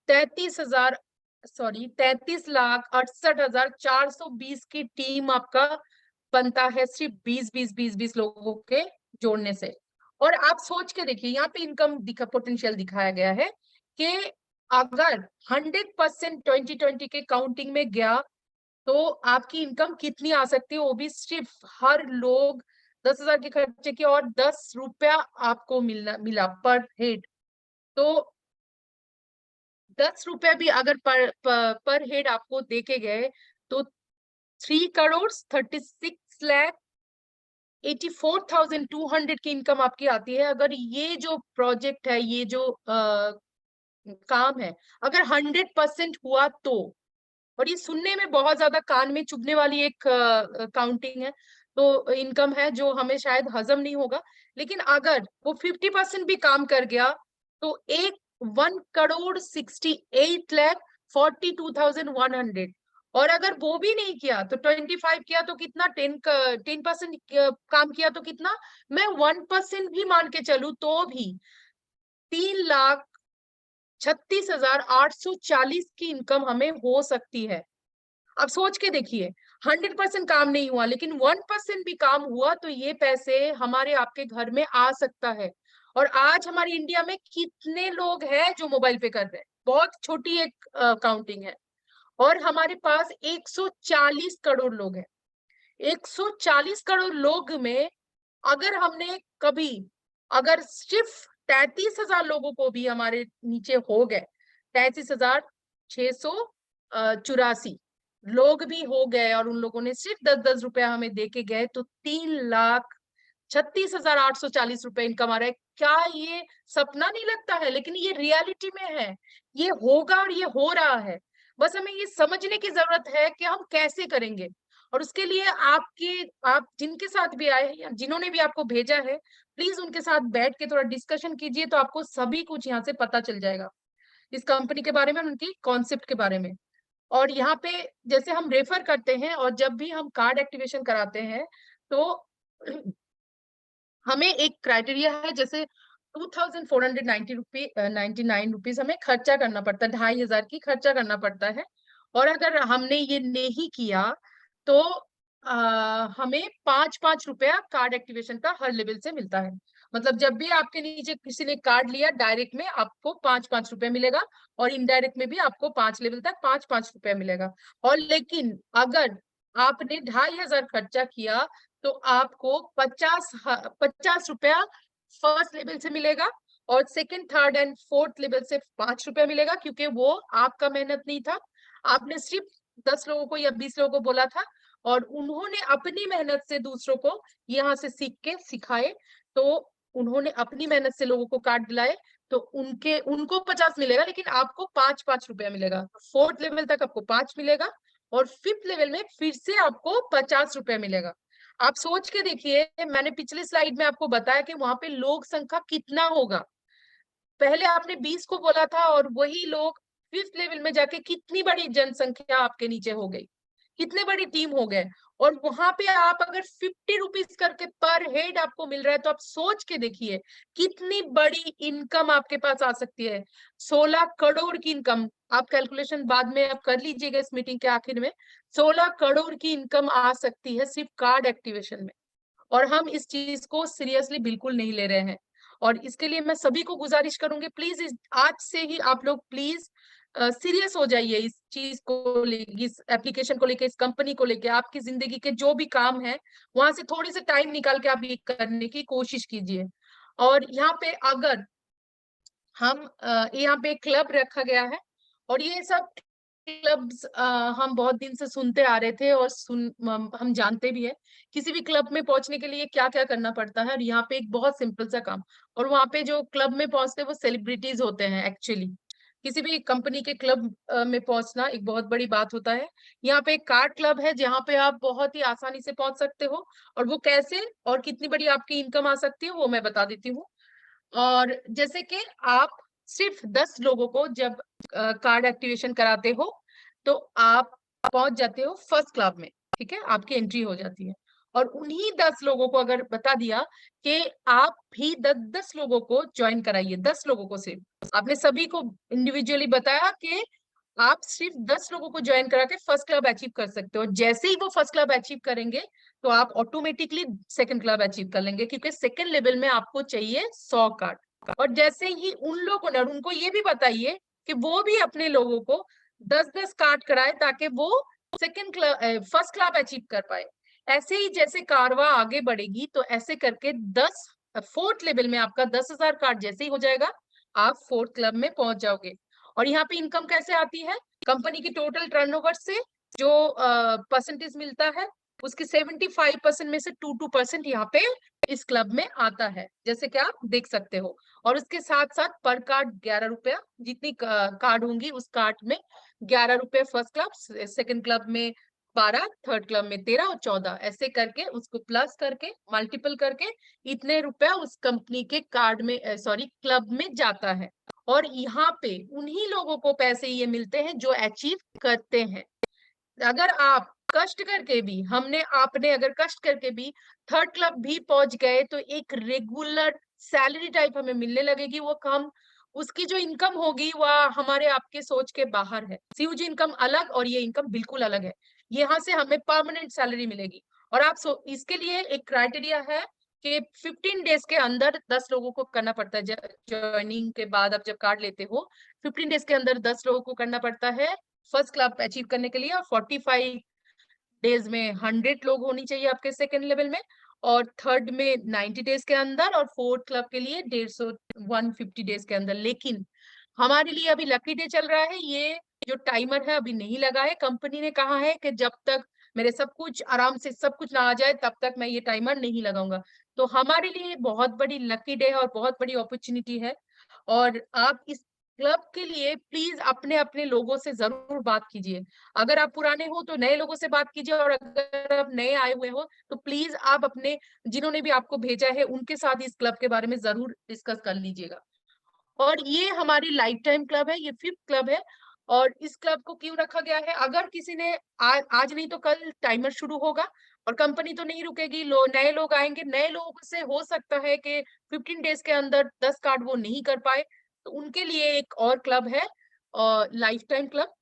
33,68,420 की टीम आपका बनता है सिर्फ 20-20-20-20 लोगों के जोड़ने से। और आप सोच के देखिए यहाँ पे इनकम पोटेंशियल दिखाया गया है कि अगर 100% 2020 के काउंटिंग में गया तो आपकी इनकम कितनी आ सकती है, वो भी सिर्फ हर लोग 10,000 के खर्चे की, और 10 रुपया आपको मिला पर हेड। तो 10 रुपया भी अगर पर हेड आपको देके गए तो 3,36,84,200 की इनकम आपकी आती है। अगर ये जो प्रोजेक्ट है, ये जो काम है, अगर 100% हुआ तो, और ये सुनने में बहुत ज्यादा कान में चुभने वाली एक काउंटिंग है, तो इनकम है जो हमें शायद हजम नहीं होगा, लेकिन अगर वो 50% भी काम कर गया तो 1,68,42,100। और अगर वो भी नहीं किया तो 25 किया तो कितना, 10% काम किया तो कितना, मैं 1% भी मान के चलू तो भी 3,36,840 की इनकम हमें हो सकती है। अब सोच के देखिए, 100% काम नहीं हुआ लेकिन 1% भी काम हुआ तो ये पैसे हमारे आपके घर में आ सकता है। और आज हमारी इंडिया में कितने लोग हैं जो मोबाइल पे कर रहे हैं, बहुत छोटी एक काउंटिंग है, और हमारे पास 140 करोड़ लोग हैं। 140 करोड़ लोग में अगर हमने कभी, अगर सिर्फ 33,000 लोगों को भी हमारे नीचे हो गए, 33,684 लोग भी हो गए, और उन लोगों ने सिर्फ 10-10 रुपया हमें दे के गए, तो 3,36,840 रुपए इनकम आ रहा है। क्या ये सपना नहीं लगता है? लेकिन ये रियलिटी में है, ये होगा और ये हो रहा है। बस हमें ये समझने की जरूरत है कि हम कैसे करेंगे। और उसके लिए आप जिनके साथ भी आए हैं या जिन्होंने भी आपको भेजा है, प्लीज उनके साथ बैठ के थोड़ा डिस्कशन कीजिए, तो आपको सभी कुछ यहाँ से पता चल जाएगा इस कंपनी के बारे में, उनकी कॉन्सेप्ट के बारे में। और यहाँ पे जैसे हम रेफर करते हैं और जब भी हम कार्ड एक्टिवेशन कराते हैं तो हमें एक क्राइटेरिया है, जैसे 2,490 रुपीज हमें खर्चा करना पड़ता है, 2,500 की खर्चा करना पड़ता है। और अगर हमने ये नहीं किया तो हमें 5-5 रुपया कार्ड एक्टिवेशन का हर लेवल से मिलता है। मतलब जब भी आपके नीचे किसी ने कार्ड लिया, डायरेक्ट में आपको 5-5 रुपया मिलेगा, और इनडायरेक्ट में भी आपको 5 लेवल तक 5-5 रुपया मिलेगा। और लेकिन अगर आपने 2,500 खर्चा किया तो आपको 50 रुपया फर्स्ट लेवल से मिलेगा, और second, third and fourth level से 5 रुपया मिलेगा, क्योंकि वो आपका मेहनत नहीं था। आपने सिर्फ 10 लोगों को या 20 लोगों को बोला था, और उन्होंने अपनी मेहनत से दूसरों को यहाँ से सीख के सिखाए, तो उन्होंने अपनी मेहनत से लोगों को कार्ड दिलाए, तो उनको 50 मिलेगा, लेकिन आपको 5-5 रुपया मिलेगा। फोर्थ लेवल तक आपको 5 मिलेगा, और फिफ्थ लेवल में फिर से आपको 50 रुपया मिलेगा। आप सोच के देखिए, मैंने पिछले स्लाइड में आपको बताया कि वहां पे लोक संख्या कितना होगा। पहले आपने 20 को बोला था और वही लोग 5th लेवल में जाके कितनी बड़ी जनसंख्या आपके नीचे हो गई, कितने बड़ी टीम हो गए। और वहां पे आप अगर 50 रुपीज करके पर हेड आपको मिल रहा है, तो आप सोच के देखिए कितनी बड़ी इनकम आपके पास आ सकती है। 16 करोड़ की इनकम, आप कैलकुलेशन बाद में आप कर लीजिएगा इस मीटिंग के आखिर में। 16 करोड़ की इनकम आ सकती है सिर्फ कार्ड एक्टिवेशन में। और हम इस चीज को सीरियसली बिल्कुल नहीं ले रहे हैं। और इसके लिए मैं सभी को गुजारिश करूंगी, प्लीज आज से ही आप लोग प्लीज सीरियस हो जाइए इस चीज को लेके, इस एप्लीकेशन को लेके, इस कंपनी को लेके। आपकी जिंदगी के जो भी काम है वहां से थोड़ी सी टाइम निकाल के आप ये करने की कोशिश कीजिए। और यहाँ पे अगर हम यहाँ पे क्लब रखा गया है, और ये सब क्लब्स हम बहुत दिन से सुनते आ रहे थे और हम जानते भी है किसी भी क्लब में पहुंचने के लिए क्या क्या करना पड़ता है। और यहाँ पे एक बहुत सिंपल सा काम, और वहाँ पे जो क्लब में पहुंचते हैं वो सेलिब्रिटीज होते हैं एक्चुअली। किसी भी कंपनी के क्लब में पहुंचना एक बहुत बड़ी बात होता है। यहाँ पे एक कार्ड क्लब है जहाँ पे आप बहुत ही आसानी से पहुंच सकते हो, और वो कैसे और कितनी बड़ी आपकी इनकम आ सकती है वो मैं बता देती हूँ। और जैसे कि आप सिर्फ 10 लोगों को जब कार्ड एक्टिवेशन कराते हो, तो आप पहुंच जाते हो फर्स्ट क्लब में। ठीक है, आपकी एंट्री हो जाती है। और उन्हीं 10 लोगों को अगर बता दिया कि आप भी 10-10 लोगों को ज्वाइन कराइए, 10 लोगों को सिर्फ आपने सभी को इंडिविजुअली बताया कि आप सिर्फ 10 लोगों को ज्वाइन करा के फर्स्ट क्लब अचीव कर सकते हो। जैसे ही वो फर्स्ट क्लब अचीव करेंगे, तो आप ऑटोमेटिकली सेकंड क्लब अचीव कर लेंगे, क्योंकि सेकंड लेवल में आपको चाहिए 100 कार्ड। और जैसे ही उन लोगों ने, और उनको ये भी बताइए कि वो भी अपने लोगों को 10-10 कार्ड कराए, ताकि वो second club first club achieve कर पाए। ऐसे ही जैसे कारवा आगे बढ़ेगी, तो ऐसे करके 10 फोर्थ लेवल में आपका 10,000 कार्ड जैसे ही हो जाएगा, आप फोर्थ क्लब में पहुंच जाओगे। और यहाँ पे इनकम कैसे आती है, कंपनी की टोटल टर्नओवर से जो परसेंटेज मिलता है, उसके 75% में से 2% यहाँ पे इस क्लब में आता है, जैसे कि आप देख सकते हो। और उसके साथ साथ पर कार्ड 11 रुपया, जितनी कार्ड होंगी उस कार्ड में 11 रुपये फर्स्ट क्लब, सेकंड क्लब में 12, थर्ड क्लब में 13 और 14, ऐसे करके उसको प्लस करके मल्टीपल करके इतने रुपया उस कंपनी के कार्ड में, सॉरी क्लब में जाता है। और यहाँ पे उन्हीं लोगों को पैसे ये मिलते हैं जो अचीव करते हैं। अगर आप कष्ट करके भी, हमने आपने अगर कष्ट करके भी थर्ड क्लब भी पहुंच गए, तो एक रेगुलर सैलरी टाइप हमें मिलने लगेगी। वो कम, उसकी जो इनकम होगी वह हमारे आपके सोच के बाहर है। सीयूजी इनकम अलग और ये इनकम बिल्कुल अलग है। यहाँ से हमें परमानेंट सैलरी मिलेगी। और आप इसके लिए एक क्राइटेरिया है कि 15 डेज के अंदर 10 लोगों को करना पड़ता है। ज्वाइनिंग के बाद आप जब कार्ड लेते हो, 15 डेज के अंदर 10 लोगों को करना पड़ता है फर्स्ट क्लब अचीव करने के लिए। 45 डेज में 100 लोग होनी चाहिए आपके सेकंड लेवल में, और थर्ड में 90 डेज के अंदर, और फोर्थ क्लब के लिए 150 डेज के अंदर। लेकिन हमारे लिए अभी लकी डे चल रहा है, ये जो टाइमर है अभी नहीं लगा है। कंपनी ने कहा है कि जब तक मेरे सब कुछ आराम से सब कुछ ना आ जाए तब तक मैं ये टाइमर नहीं लगाऊंगा। तो हमारे लिए बहुत बड़ी लकी डे है और बहुत बड़ी अपॉर्चुनिटी है। और आप इस क्लब के लिए प्लीज अपने अपने लोगों से जरूर बात कीजिए। अगर आप पुराने हो तो नए लोगों से बात कीजिए, और अगर आप नए आए हुए हो तो प्लीज आप अपने, जिन्होंने भी आपको भेजा है उनके साथ इस क्लब के बारे में जरूर डिस्कस कर लीजिएगा। और ये हमारी लाइफ टाइम क्लब है, ये 5th क्लब है। और इस क्लब को क्यों रखा गया है, अगर किसी ने आज नहीं तो कल टाइमर शुरू होगा, और कंपनी तो नहीं रुकेगी, नए लोग आएंगे, नए लोगों से हो सकता है कि 15 डेज के अंदर 10 कार्ड वो नहीं कर पाए, तो उनके लिए एक और क्लब है, और लाइफ टाइम क्लब।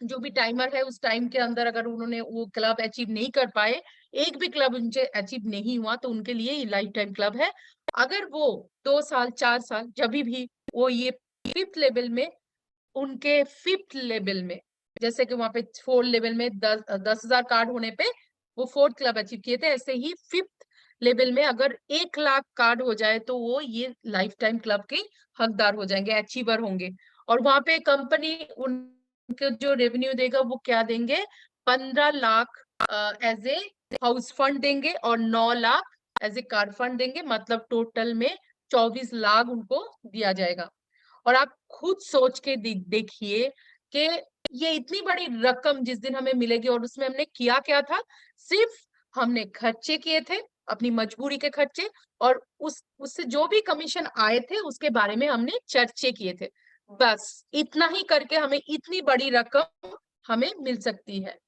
जो भी टाइमर है उस टाइम के अंदर अगर उन्होंने वो क्लब अचीव नहीं कर पाए, एक भी क्लब उनसे अचीव नहीं हुआ, तो उनके लिए ये लाइफ टाइम क्लब है। अगर वो 2 साल 4 साल जब भी वो ये 5th लेवल में, उनके 5th लेवल में, जैसे कि वहां पे 4 लेवल में 10,000 कार्ड होने पे वो 4th क्लब अचीव किए थे, ऐसे ही 5th लेवल में अगर 1 लाख कार्ड हो जाए तो वो ये लाइफ टाइम क्लब के हकदार हो जाएंगे, अचीवर होंगे। और वहां पे कंपनी उनको जो रेवेन्यू देगा वो क्या देंगे, 15 lakh as a house fund देंगे, और 9 lakh as a car fund देंगे। मतलब टोटल में 24 लाख उनको दिया जाएगा। और आप खुद सोच के देखिए कि ये इतनी बड़ी रकम जिस दिन हमें मिलेगी, और उसमें हमने किया क्या था, सिर्फ हमने खर्चे किए थे, अपनी मजबूरी के खर्चे, और उससे जो भी कमीशन आए थे उसके बारे में हमने चर्चे किए थे। बस इतना ही करके हमें इतनी बड़ी रकम हमें मिल सकती है।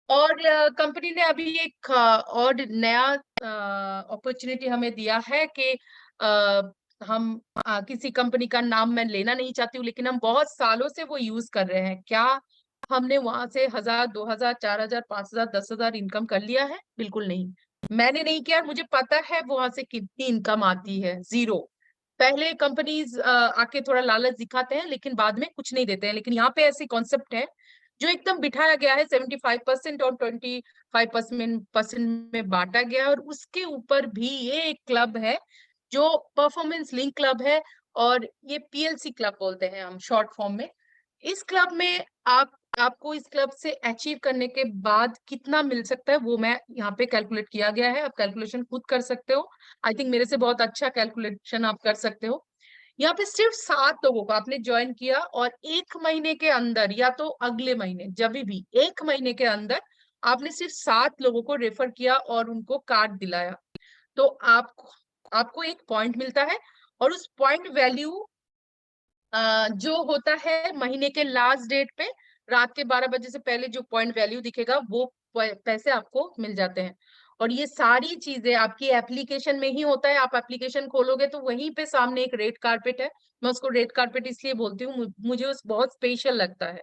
और कंपनी ने अभी एक और नया अपॉर्चुनिटी हमें दिया है कि हम किसी कंपनी का नाम मैं लेना नहीं चाहती हूँ, लेकिन हम बहुत सालों से वो यूज कर रहे हैं। क्या हमने वहां से 1000, 2000, 4000, 5000, 10,000 इनकम कर लिया है? बिल्कुल नहीं। मैंने नहीं किया, मुझे पता है वहां से कितनी इनकम आती है। जीरो। पहले कंपनीज आके थोड़ा लालच दिखाते हैं, लेकिन बाद में कुछ नहीं देते हैं। लेकिन यहाँ पे ऐसी कॉन्सेप्ट है जो एकदम बिठाया गया है, 75% और 25% में बांटा गया है। और उसके ऊपर भी ये एक क्लब है जो परफॉर्मेंस लिंक क्लब है, और ये पीएलसी क्लब बोलते हैं हम शॉर्ट फॉर्म में। इस क्लब में आपको इस क्लब से अचीव करने के बाद कितना मिल सकता है वो मैं यहाँ पे कैलकुलेट किया गया है। आप कैलकुलेशन खुद कर सकते हो। आई थिंक मेरे से बहुत अच्छा कैलकुलेशन आप कर सकते हो। यहाँ पे सिर्फ 7 लोगों को आपने ज्वाइन किया, और 1 महीने के अंदर या तो अगले महीने, जब भी 1 महीने के अंदर आपने सिर्फ 7 लोगों को रेफर किया और उनको कार्ड दिलाया, तो आपको एक पॉइंट मिलता है। और उस पॉइंट वैल्यू जो होता है महीने के लास्ट डेट पे, रात के 12 बजे से पहले जो पॉइंट वैल्यू दिखेगा वो पैसे आपको मिल जाते हैं। और ये सारी चीजें आपकी एप्लीकेशन में ही होता है। आप एप्लीकेशन खोलोगे तो वहीं पे सामने एक रेड कारपेट है। मैं उसको रेड कारपेट इसलिए बोलती हूँ, मुझे उस बहुत स्पेशल लगता है।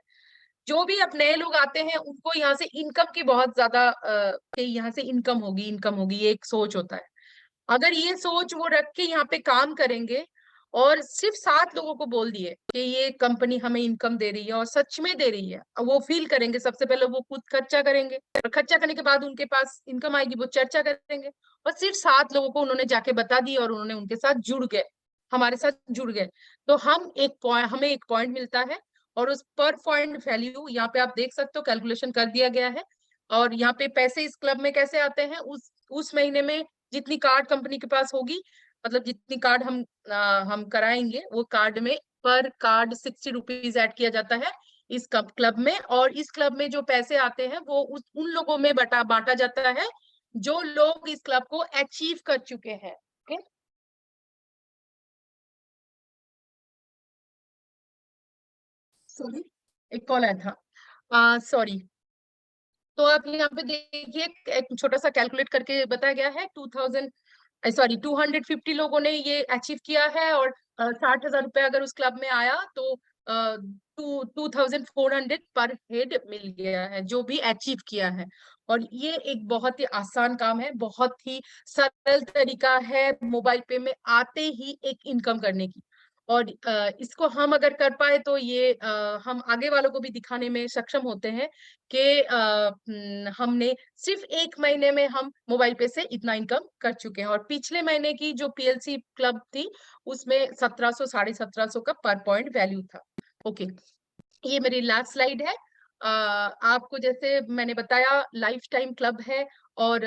जो भी अब नए लोग आते हैं उनको यहाँ से इनकम की बहुत ज्यादा कि यहाँ से इनकम होगी, इनकम होगी, ये एक सोच होता है। अगर ये सोच वो रख के यहाँ पे काम करेंगे, और सिर्फ 7 लोगों को बोल दिए कि ये कंपनी हमें इनकम दे रही है, और सच में दे रही है, अब वो फील करेंगे। सबसे पहले वो खुद खर्चा करेंगे, और खर्चा करने के बाद उनके पास इनकम आएगी, वो चर्चा करेंगे। और सिर्फ 7 लोगों को उन्होंने जाके बता दी, और उन्होंने उनके साथ जुड़ गए, हमारे साथ जुड़ गए। तो हमें एक पॉइंट मिलता है। और उस पर पॉइंट वैल्यू यहाँ पे आप देख सकते हो, कैलकुलेशन कर दिया गया है। और यहाँ पे पैसे इस क्लब में कैसे आते हैं, उस महीने में जितनी कार्ड कंपनी के पास होगी, मतलब जितनी कार्ड हम कराएंगे, वो कार्ड में पर कार्ड 60 रुपीज ऐड किया जाता है इस क्लब में। और इस क्लब में जो पैसे आते हैं वो उन लोगों में बांटा जाता है जो लोग इस क्लब को अचीव कर चुके हैं। ओके, सॉरी, एक कॉल आया था, सॉरी। तो आप यहाँ पे देखिए, एक छोटा सा कैलकुलेट करके बताया गया है। 250 लोगों ने ये अचीव किया है, और 60,000 रुपए अगर उस क्लब में आया तो 2,400 पर हेड मिल गया है, जो भी अचीव किया है। और ये एक बहुत ही आसान काम है, बहुत ही सरल तरीका है मोबाइल पे में आते ही एक इनकम करने की। और इसको हम अगर कर पाए तो ये हम आगे वालों को भी दिखाने में सक्षम होते हैं कि हमने सिर्फ 1 महीने में हम मोबाइल पे से इतना इनकम कर चुके हैं। और पिछले महीने की जो पीएलसी क्लब थी उसमें 1700, 1750 का पर पॉइंट वैल्यू था। ओके, ये मेरी लास्ट स्लाइड है। आपको जैसे मैंने बताया, लाइफ टाइम क्लब है, और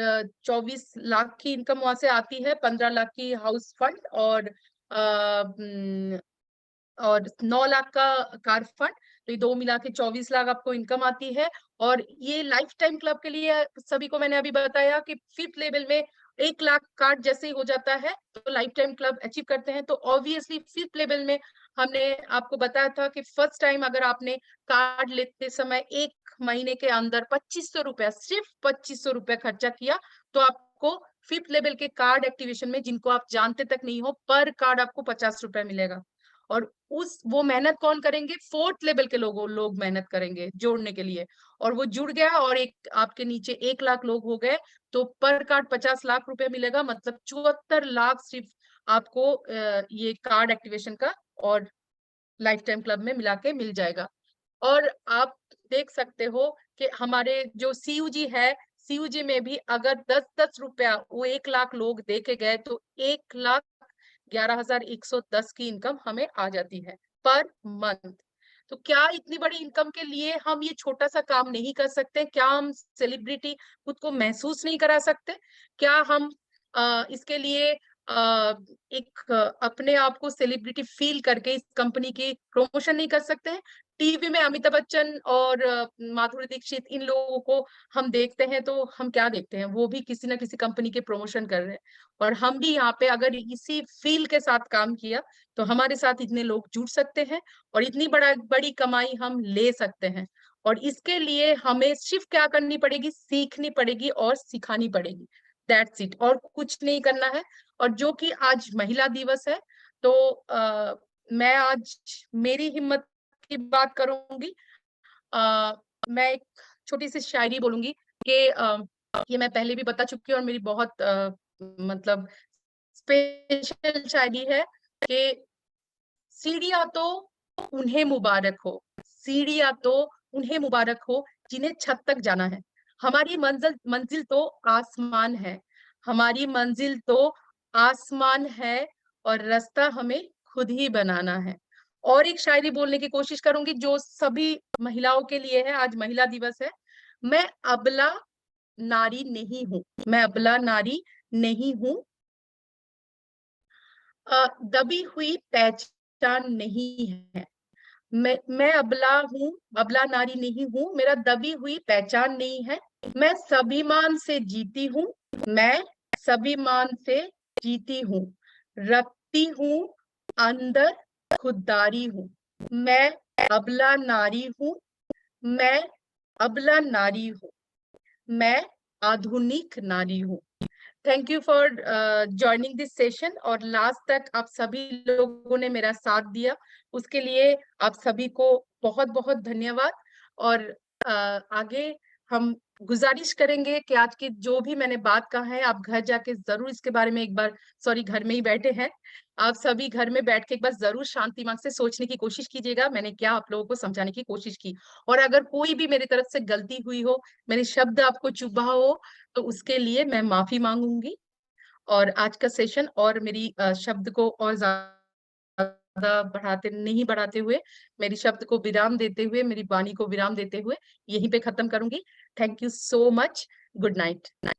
24 लाख की इनकम वहां से आती है, 15 लाख की हाउस फंड, और 9 लाख का कार फंड। तो ये दो मिला के 24 लाख आपको इनकम आती है। और ये लाइफ टाइम क्लब के लिए सभी को मैंने अभी बताया कि 5th लेवल में 1 लाख कार्ड जैसे ही हो जाता है तो लाइफ टाइम क्लब अचीव करते हैं। तो ऑब्वियसली 5th लेवल में हमने आपको बताया था कि फर्स्ट टाइम अगर आपने कार्ड लेते समय 1 महीने के अंदर 2500 रुपया, सिर्फ 2500 रुपया खर्चा किया, तो आपको 5th लेवल के कार्ड एक्टिवेशन में, जिनको आप जानते तक नहीं हो, पर कार्ड आपको 50 रुपया मिलेगा। और वो मेहनत कौन करेंगे? 4th लेवल के लोग मेहनत करेंगे जोड़ने के लिए। और वो जुड़ गया, और एक आपके नीचे 1 लाख लोग हो गए, तो पर कार्ड 50 लाख रुपए मिलेगा, मतलब 74 लाख सिर्फ आपको ये कार्ड एक्टिवेशन का और लाइफ टाइम क्लब में मिला के मिल जाएगा। और आप देख सकते हो कि हमारे जो सीयूजी है, सीयूजी में भी अगर 10-10 रुपया वो 1 लाख लोग देके गए तो 1,11,110 की इनकम हमें आ जाती है पर मंथ। तो क्या इतनी बड़ी इनकम के लिए हम ये छोटा सा काम नहीं कर सकते? क्या हम सेलिब्रिटी खुद को महसूस नहीं करा सकते? क्या हम इसके लिए एक अपने आप को सेलिब्रिटी फील करके इस कंपनी की प्रमोशन नहीं कर सकते हैं? टीवी में अमिताभ बच्चन और माधुरी दीक्षित, इन लोगों को हम देखते हैं तो हम क्या देखते हैं, वो भी किसी ना किसी कंपनी के प्रमोशन कर रहे हैं। और हम भी यहाँ पे अगर इसी फील के साथ काम किया तो हमारे साथ इतने लोग जुड़ सकते हैं और इतनी बड़ी कमाई हम ले सकते हैं। और इसके लिए हमें सिर्फ क्या करनी पड़ेगी, सीखनी पड़ेगी और सिखानी पड़ेगी। दैट्स इट, और कुछ नहीं करना है। और जो कि आज महिला दिवस है, तो मैं आज मेरी हिम्मत की बात करूंगी। मैं एक छोटी सी शायरी बोलूंगी कि ये मैं पहले भी बता चुकी हूँ और मेरी बहुत मतलब स्पेशल शायरी है कि सीढ़ियां तो उन्हें मुबारक हो, सीढ़ियां तो उन्हें मुबारक हो जिन्हें छत तक जाना है। हमारी मंजिल मंजिल तो आसमान है, हमारी मंजिल तो आसमान है, और रास्ता हमें खुद ही बनाना है। और एक शायरी बोलने की कोशिश करूंगी जो सभी महिलाओं के लिए है। आज महिला दिवस है। मैं अबला नारी नहीं हूं, मैं अबला नारी नहीं हूं, दबी हुई पहचान नहीं है। मैं अबला हूँ, अबला नारी नहीं हूँ, मेरा दबी हुई पहचान नहीं है। मैं स्वाभिमान से जीती हूँ, मैं स्वाभिमान से जीती हूँ, रखती हूँ अंदर खुददारी हूँ। मैं अबला नारी हूँ, मैं अबला नारी हूँ, मैं आधुनिक नारी हूँ। Thank you for joining this session, और लास्ट तक आप सभी लोगों ने मेरा साथ दिया, उसके लिए आप सभी को बहुत बहुत धन्यवाद। और आगे हम गुजारिश करेंगे कि आज की जो भी मैंने बात कहा है, आप घर जाके जरूर इसके बारे में एक बार, सॉरी घर में ही बैठे हैं, आप सभी घर में बैठ के एक बार जरूर शांत दिमाग से सोचने की कोशिश कीजिएगा मैंने क्या आप लोगों को समझाने की कोशिश की। और अगर कोई भी मेरी तरफ से गलती हुई हो, मेरे शब्द आपको चुभा हो, तो उसके लिए मैं माफी मांगूंगी। और आज का सेशन और मेरी शब्द को और ज्यादा बढ़ाते नहीं बढ़ाते हुए, मेरी शब्द को विराम देते हुए, मेरी वाणी को विराम देते हुए यहीं पे खत्म करूंगी। Thank you so much. Good night.